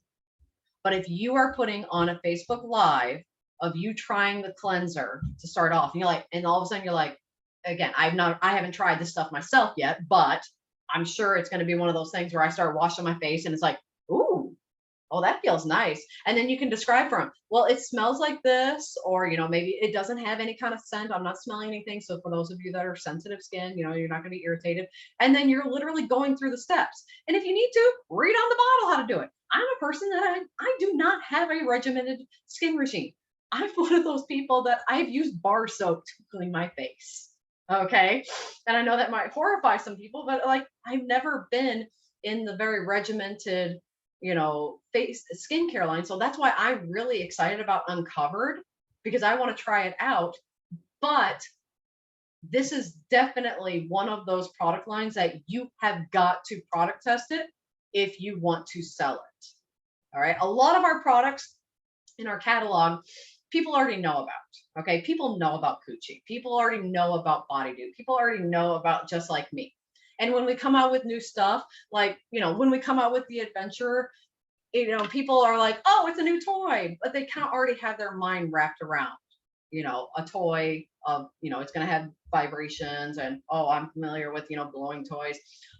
But if you are putting on a Facebook Live of you trying the cleanser to start off, and you're like, and all of a sudden you're like, again, I haven't tried this stuff myself yet, but I'm sure it's going to be one of those things where I start washing my face and it's like, ooh, oh, that feels nice. And then you can describe for them, well, it smells like this, or, you know, maybe it doesn't have any kind of scent. I'm not smelling anything. So for those of you that are sensitive skin, you know, you're not going to be irritated. And then you're literally going through the steps. And if you need to, read on the bottle how to do it. I'm a person that I do not have a regimented skin regime. I'm one of those people that I've used bar soap to clean my face. Okay. And I know that might horrify some people, but like, I've never been in the very regimented, you know, face skincare line. So that's why I'm really excited about Uncovered, because I want to try it out. But this is definitely one of those product lines that you have got to product test it if you want to sell it. All right. A lot of our products in our catalog, people already know about. Okay. People know about Coochie. People already know about Body Dude. People already know about Just Like Me. And when we come out with new stuff, like, you know, when we come out with the Adventurer, you know, people are like, oh, it's a new toy, but they kind of already have their mind wrapped around, you know, a toy of, you know, it's going to have vibrations and, oh, I'm familiar with, you know, blowing toys.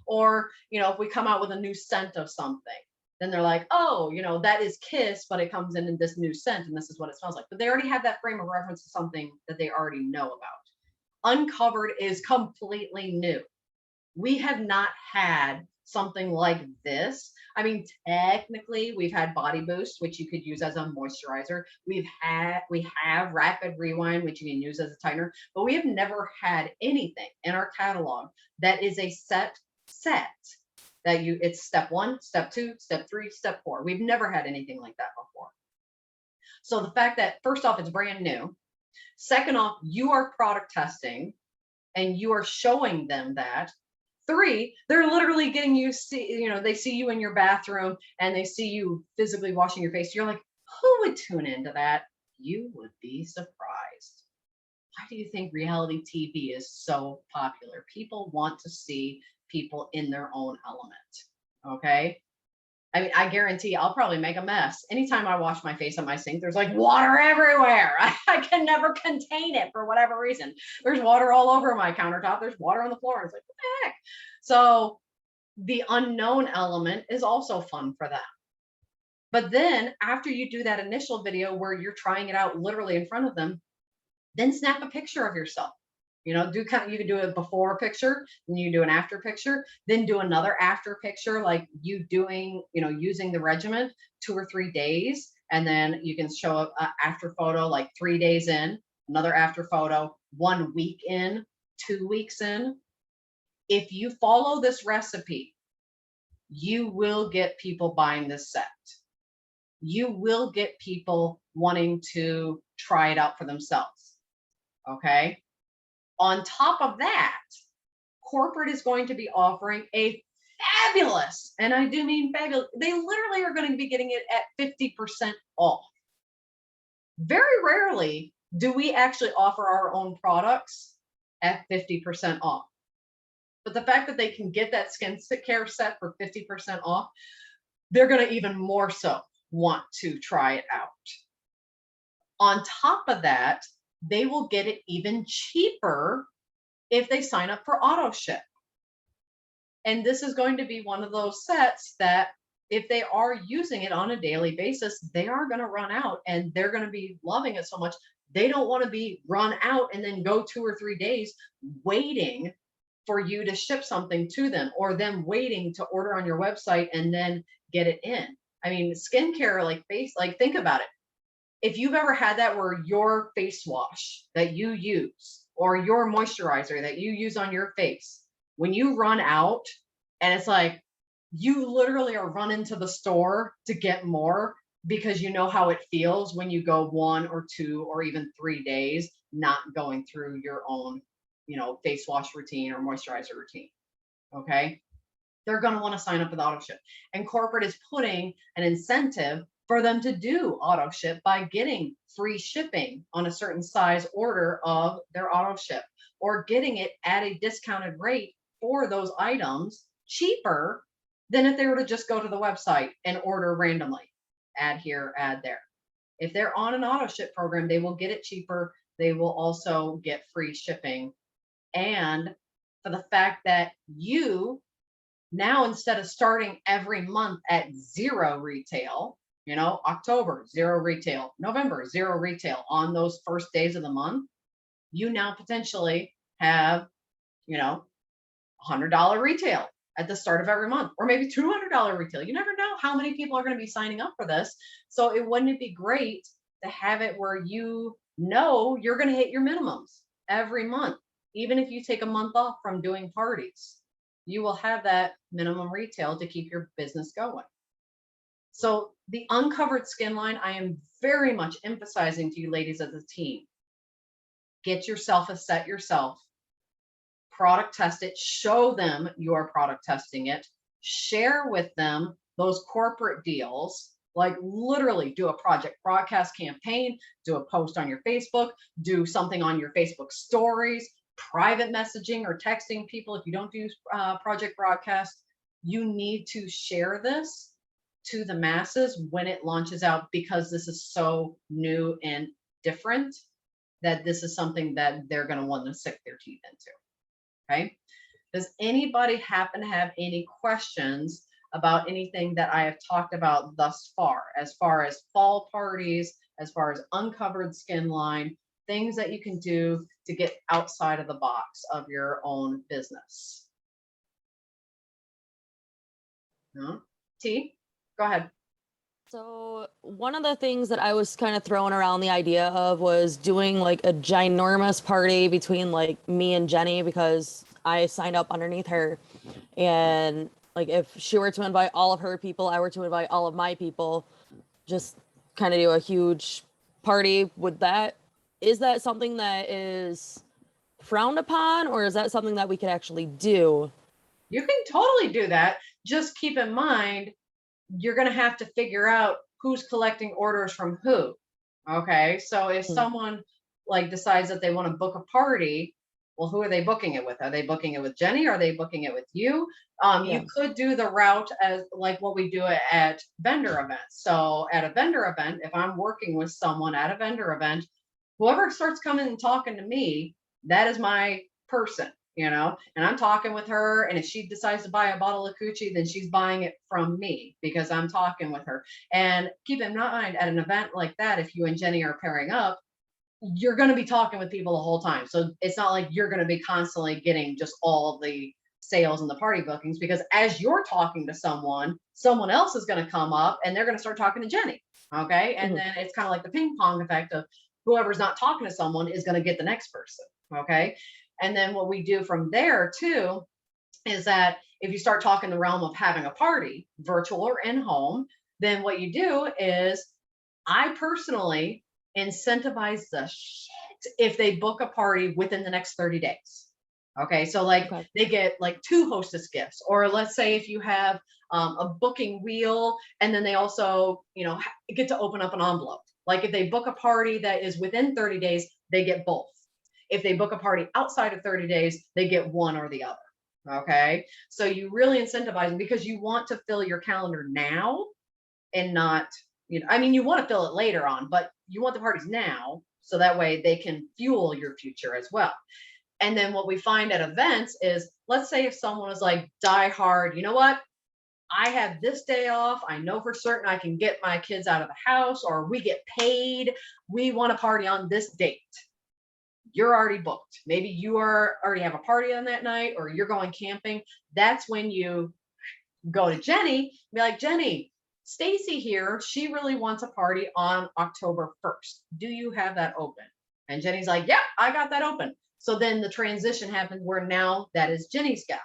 Or, you know, if we come out with a new scent of something, then they're like, oh, you know, that is Kiss, but it comes in this new scent and this is what it smells like. But they already have that frame of reference to something that they already know about. Uncovered is completely new. We have not had something like this. I mean, technically, we've had Body Boost, which you could use as a moisturizer. We have Rapid Rewind, which you can use as a tightener, but we have never had anything in our catalog that is a set that it's step 1, step 2, step 3, step 4. We've never had anything like that before. So the fact that, first off, it's brand new. Second off, you are product testing and you are showing them that. 3, they're literally getting you they see you in your bathroom and they see you physically washing your face. You're like, who would tune into that? You would be surprised. Why do you think reality TV is so popular? People want to see people in their own element. Okay. I mean, I guarantee I'll probably make a mess. Anytime I wash my face on my sink, there's like water everywhere. I can never contain it for whatever reason. There's water all over my countertop. There's water on the floor. It's like, what the heck? So the unknown element is also fun for them. But then after you do that initial video where you're trying it out literally in front of them, then snap a picture of yourself. You can do a before picture, then you do an after picture, then do another after picture, like you doing, using the regimen 2 or 3 days. And then you can show an after photo, like 3 days in, another after photo, 1 week in, 2 weeks in. If you follow this recipe, you will get people buying this set. You will get people wanting to try it out for themselves. Okay. On top of that, corporate is going to be offering a fabulous, and I do mean fabulous, they literally are going to be getting it at 50% off. Very rarely do we actually offer our own products at 50% off. But the fact that they can get that skin care set for 50% off, they're going to even more so want to try it out. On top of that, they will get it even cheaper if they sign up for auto ship. And this is going to be one of those sets that if they are using it on a daily basis, they are going to run out and they're going to be loving it so much. They don't want to be run out and then go 2 or 3 days waiting for you to ship something to them, or them waiting to order on your website and then get it in. I mean, skincare, think about it. If you've ever had that where your face wash that you use or your moisturizer that you use on your face, when you run out and it's like you literally are running to the store to get more because you know how it feels when you go 1 or 2 or even 3 days not going through your own, face wash routine or moisturizer routine. Okay. They're going to want to sign up with auto ship, and corporate is putting an incentive for them to do auto ship by getting free shipping on a certain size order of their auto ship, or getting it at a discounted rate for those items cheaper than if they were to just go to the website and order randomly, add here, add there. If they're on an auto ship program, they will get it cheaper. They will also get free shipping. And for the fact that you now, instead of starting every month at 0 retail, October, 0 retail, November, 0 retail on those first days of the month, you now potentially have, $100 retail at the start of every month, or maybe $200 retail. You never know how many people are going to be signing up for this. So wouldn't it be great to have it where you're going to hit your minimums every month, even if you take a month off from doing parties? You will have that minimum retail to keep your business going. So the uncovered skin line, I am very much emphasizing to you ladies as a team, get yourself a set yourself, product test it, show them you are product testing it, share with them those corporate deals, like literally do a project broadcast campaign, do a post on your Facebook, do something on your Facebook stories, private messaging or texting people. If you don't do project broadcast, you need to share this to the masses when it launches out, because this is so new and different that this is something that they're going to want to sink their teeth into. Okay. Does anybody happen to have any questions about anything that I have talked about thus far as fall parties, as far as uncovered skin line, things that you can do to get outside of the box of your own business. No? T, go ahead. So one of the things that I was kind of throwing around the idea of was doing like a ginormous party between like me and Jenny, because I signed up underneath her. And like if she were to invite all of her people, I were to invite all of my people, just kind of do a huge party. Is that something that is frowned upon, or is that something that we could actually do? You can totally do that. Just keep in mind, you're going to have to figure out who's collecting orders from who. Okay. So if someone like decides that they want to book a party, well, who are they booking it with? Are they booking it with Jenny? Are they booking it with you? You could do the route as like what we do at vendor events. So at a vendor event, if I'm working with someone at a vendor event, whoever starts coming and talking to me, that is my person, and I'm talking with her. And if she decides to buy a bottle of coochie, then she's buying it from me because I'm talking with her. And keep in mind, at an event like that, if you and Jenny are pairing up, you're going to be talking with people the whole time. So it's not like you're going to be constantly getting just all the sales and the party bookings, because as you're talking to someone else is going to come up and they're going to start talking to Jenny. Okay. And then it's kind of like the ping pong effect of whoever's not talking to someone is going to get the next person. Okay. And then what we do from there too is that if you start talking the realm of having a party, virtual or in home, then what you do is I personally incentivize the shit if they book a party within the next 30 days. Okay. So like they get like 2 hostess gifts, or let's say if you have a booking wheel, and then they also, get to open up an envelope. Like if they book a party that is within 30 days, they get both. If they book a party outside of 30 days, they get one or the other. Okay. So you really incentivize them because you want to fill your calendar now and not, you want to fill it later on, but you want the parties now. So that way they can fuel your future as well. And then what we find at events is, let's say if someone is like die hard, you know what? I have this day off. I know for certain I can get my kids out of the house, or we get paid. We want to party on this date. You're already booked. Maybe you already have a party on that night, or you're going camping. That's when you go to Jenny, be like, Jenny, Stacy here, she really wants a party on October 1st. Do you have that open? And Jenny's like, yeah, I got that open. So then the transition happens where now that is Jenny's gal.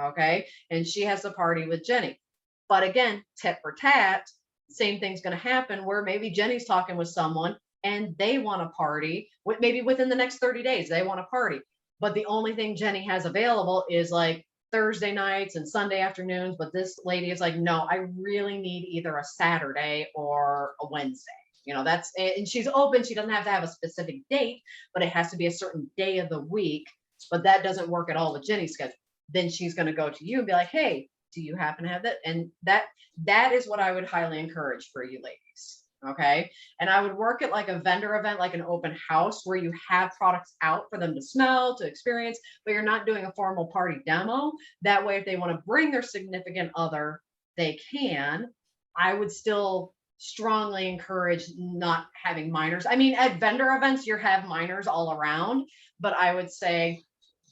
Okay. And she has the party with Jenny. But again, tit for tat, same thing's going to happen where maybe Jenny's talking with someone and they want a party, maybe within the next 30 days, they want a party. But the only thing Jenny has available is like Thursday nights and Sunday afternoons. But this lady is like, no, I really need either a Saturday or a Wednesday. That's, and she's open. She doesn't have to have a specific date, but it has to be a certain day of the week. But that doesn't work at all with Jenny's schedule. Then she's going to go to you and be like, hey, do you happen to have that? And that is what I would highly encourage for you ladies. Okay. And I would work at like a vendor event, like an open house where you have products out for them to smell, to experience, but you're not doing a formal party demo. That way, if they want to bring their significant other, they can. I would still strongly encourage not having minors. I mean, at vendor events, you have minors all around, but I would say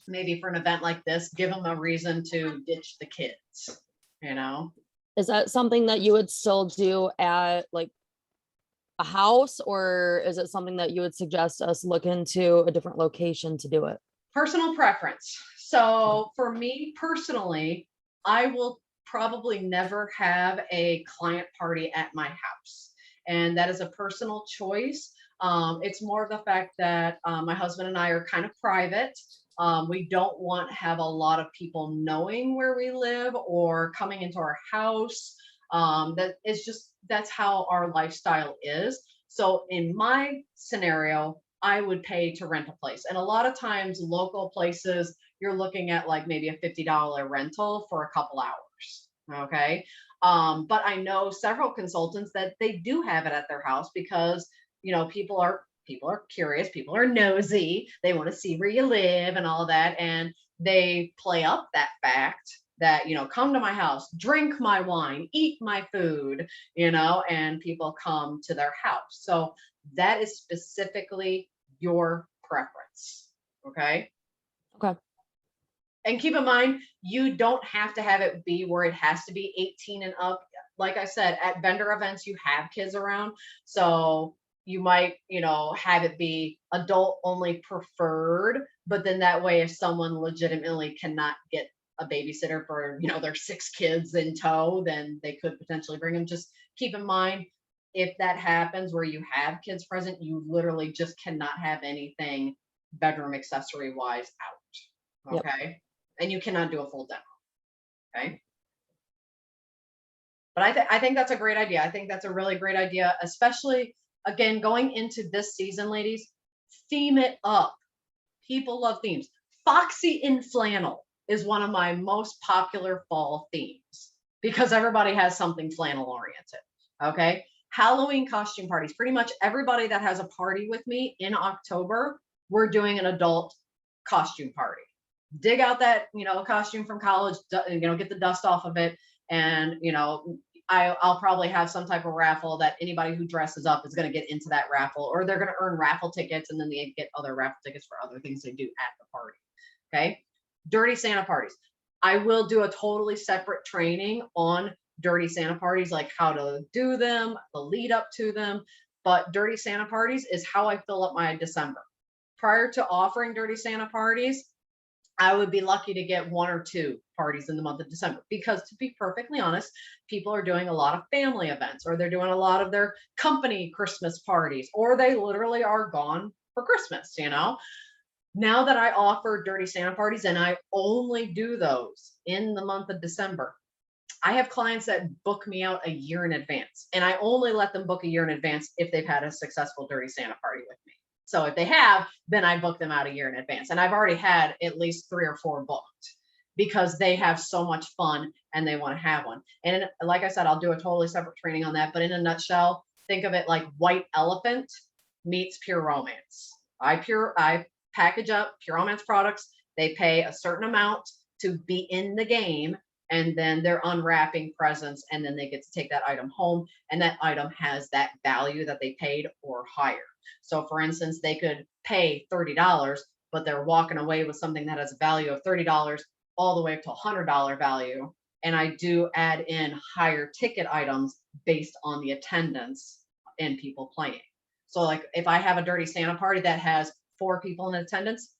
maybe for an event like this, give them a reason to ditch the kids, Is that something that you would still do at like a house, or is it something that you would suggest us look into a different location to do it? Personal preference. So for me personally, I will probably never have a client party at my house. And that is a personal choice. It's more of the fact that my husband and I are kind of private. We don't want to have a lot of people knowing where we live or coming into our house. That's how our lifestyle is. So in my scenario, I would pay to rent a place. And a lot of times local places, you're looking at like maybe a $50 rental for a couple hours. Okay. But I know several consultants that they do have it at their house because, people are curious, people are nosy, they want to see where you live and all that. And they play up that fact that, come to my house, drink my wine, eat my food, and people come to their house. So that is specifically your preference. Okay. Okay. And keep in mind, you don't have to have it be where it has to be 18 and up. Like I said, at vendor events, you have kids around. So you might, have it be adult only preferred, but then that way, if someone legitimately cannot get a babysitter for, their 6 kids in tow, then they could potentially bring them. Just keep in mind, if that happens where you have kids present, you literally just cannot have anything bedroom accessory wise out. Yep. Okay. And you cannot do a full demo. Okay. But I think that's a great idea. I think that's a really great idea, especially again, going into this season, ladies, theme it up. People love themes. Foxy in flannel is one of my most popular fall themes because everybody has something flannel oriented. Okay. Halloween costume parties. Pretty much everybody that has a party with me in October, we're doing an adult costume party. Dig out that, costume from college, get the dust off of it. And, I'll probably have some type of raffle that anybody who dresses up is going to get into that raffle, or they're going to earn raffle tickets and then they get other raffle tickets for other things they do at the party. Okay. Dirty Santa parties. I will do a totally separate training on dirty Santa parties, like how to do them, the lead up to them. But dirty Santa parties is how I fill up my December. Prior to offering dirty Santa parties, I would be lucky to get 1 or 2 parties in the month of December, because to be perfectly honest, people are doing a lot of family events, or they're doing a lot of their company Christmas parties, or they literally are gone for Christmas. Now that I offer dirty Santa parties and I only do those in the month of December, I have clients that book me out a year in advance, and I only let them book a year in advance if they've had a successful dirty Santa party with me. So if they have, then I book them out a year in advance. And I've already had at least 3 or 4 booked because they have so much fun and they want to have one. And like I said, I'll do a totally separate training on that. But in a nutshell, think of it like White Elephant meets Pure Romance. I package up Pure Romance products. They pay a certain amount to be in the game, and then they're unwrapping presents, and then they get to take that item home, and that item has that value that they paid or higher. So for instance, they could pay $30, but they're walking away with something that has a value of $30 all the way up to $100 value. And I do add in higher ticket items based on the attendance and people playing. So like if I have a dirty Santa party that has 4 people in attendance,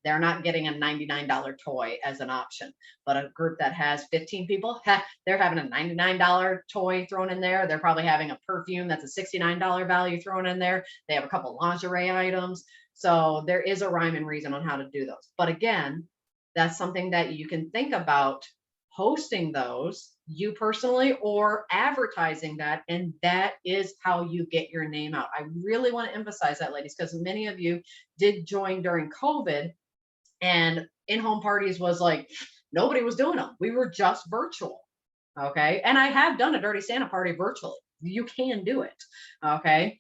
they're not getting a $99 toy as an option. But a group that has 15 people, they're having a $99 toy thrown in there. They're probably having a perfume that's a $69 value thrown in there. They have a couple lingerie items. So there is a rhyme and reason on how to do those. But again, that's something that you can think about hosting those, you personally, or advertising that. And that is how you get your name out. I really want to emphasize that, ladies, because many of you did join during COVID. And in-home parties was like, nobody was doing them. We were just virtual. Okay. And I have done a dirty Santa party virtually. You can do it. Okay.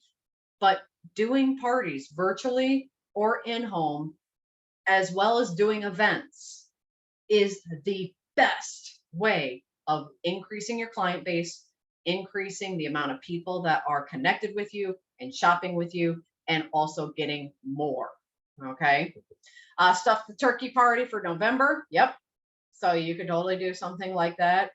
But doing parties virtually or in-home, as well as doing events, is the best way of increasing your client base, increasing the amount of people that are connected with you and shopping with you, and also getting more. Okay. Stuff the turkey party for November. Yep. So you could totally do something like that.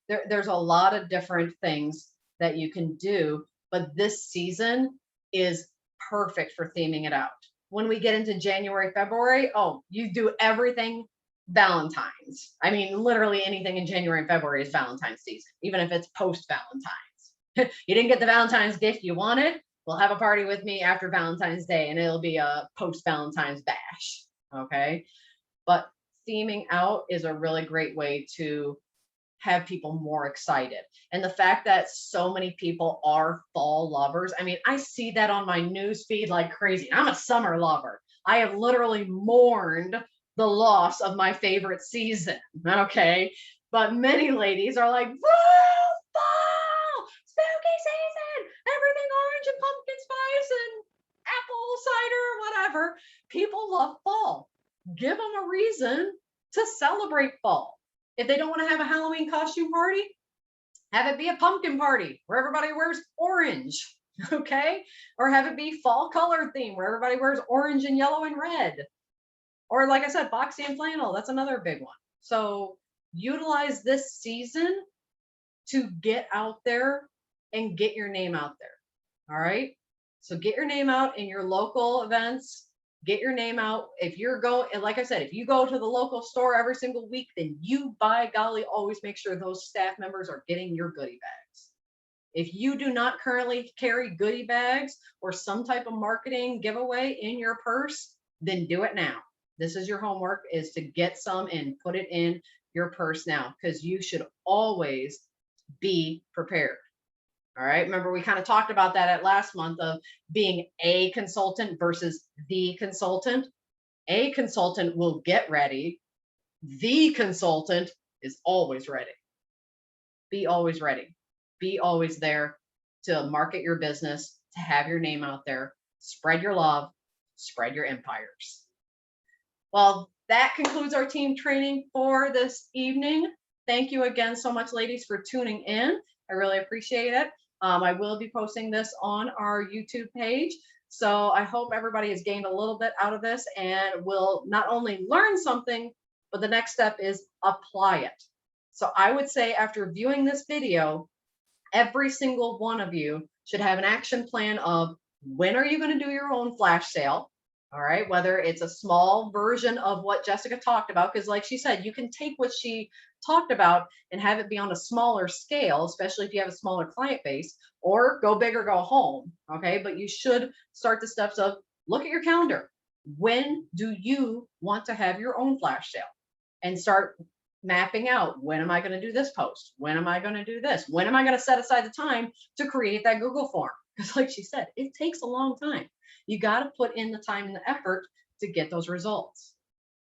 There's a lot of different things that you can do, but this season is perfect for theming it out. When we get into January, February, you do everything Valentine's. I mean, literally anything in January and February is Valentine's season, even if it's post Valentine's. You didn't get the Valentine's gift you wanted, we'll have a party with me after Valentine's Day, and it'll be a post-Valentine's bash. Okay. But theming out is a really great way to have people more excited. And the fact that so many people are fall lovers, I mean, I see that on my news feed like crazy. I'm a summer lover. I have literally mourned the loss of my favorite season. Okay. But many ladies are like, woo, fall, spooky season, everything orange and pumpkin spice and apple cider, whatever. People love fall. Give them a reason to celebrate fall. If they don't want to have a Halloween costume party, have it be a pumpkin party where everybody wears orange. okay? Or have it be fall color theme where everybody wears orange and yellow and red. Or like I said, boxy and flannel, that's another big one. So utilize this season to get out there and get your name out there. All right. So get your name out in your local events. Get your name out. If you're going, and like I said, if you go to the local store every single week, then you, by golly, always make sure those staff members are getting your goodie bags. If you do not currently carry goodie bags or some type of marketing giveaway in your purse, then do it now. This is your homework, is to get some and put it in your purse now, because you should always be prepared. All right. Remember, we kind of talked about that at last month of being a consultant versus the consultant. A consultant will get ready. The consultant is always ready. Be always ready. Be always there to market your business, to have your name out there, spread your love, spread your empires. Well, that concludes our team training for this evening. Thank you again so much, ladies, for tuning in. I really appreciate it. I will be posting this on our YouTube page. So I hope everybody has gained a little bit out of this and will not only learn something, but the next step is apply it. So I would say after viewing this video, every single one of you should have an action plan of when are you going to do your own flash sale? All right, whether it's a small version of what Jessica talked about, because like she said, you can take what she talked about and have it be on a smaller scale, especially if you have a smaller client base, or go big or go home. Okay, but you should start the steps of look at your calendar. When do you want to have your own flash sale? And start mapping out, when am I going to do this post? When am I going to do this? When am I going to set aside the time to create that Google form? Because like she said, it takes a long time. You got to put in the time and the effort to get those results.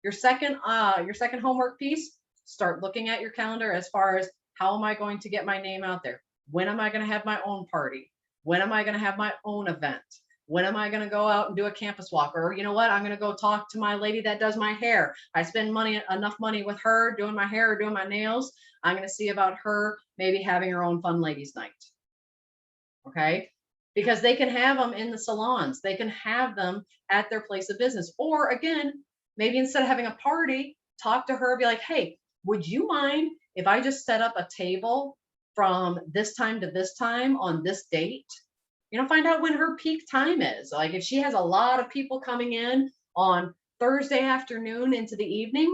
Your second homework piece, start looking at your calendar as far as how am I going to get my name out there? When am I going to have my own party? When am I going to have my own event? When am I going to go out and do a campus walk? Or you know what? I'm going to go talk to my lady that does my hair. I spend enough money with her doing my hair or doing my nails. I'm going to see about her maybe having her own fun ladies night. Okay. Because they can have them in the salons. They can have them at their place of business. Or again, maybe instead of having a party, talk to her, be like, hey, would you mind if I just set up a table from this time to this time on this date? You know, find out when her peak time is. Like if she has a lot of people coming in on Thursday afternoon into the evening,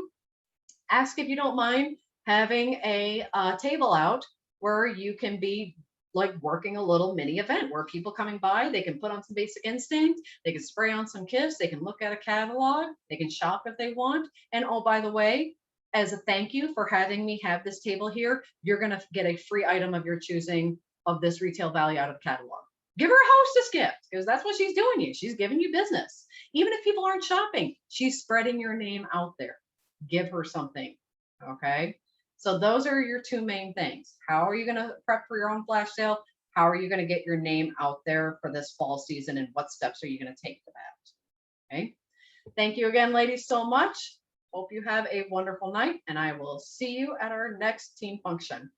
ask if you don't mind having a table out where you can be like working a little mini event where people coming by, they can put on some Basic Instinct, they can spray on some Kiss, they can look at a catalog, they can shop if they want. And oh, by the way, as a thank you for having me have this table here, you're going to get a free item of your choosing of this retail value out of the catalog. Give her a hostess gift, because that's what she's doing you. She's giving you business. Even if people aren't shopping, she's spreading your name out there. Give her something, okay? So those are your two main things. How are you going to prep for your own flash sale? How are you going to get your name out there for this fall season? And what steps are you going to take for that? Okay. Thank you again, ladies, so much. Hope you have a wonderful night, and I will see you at our next team function.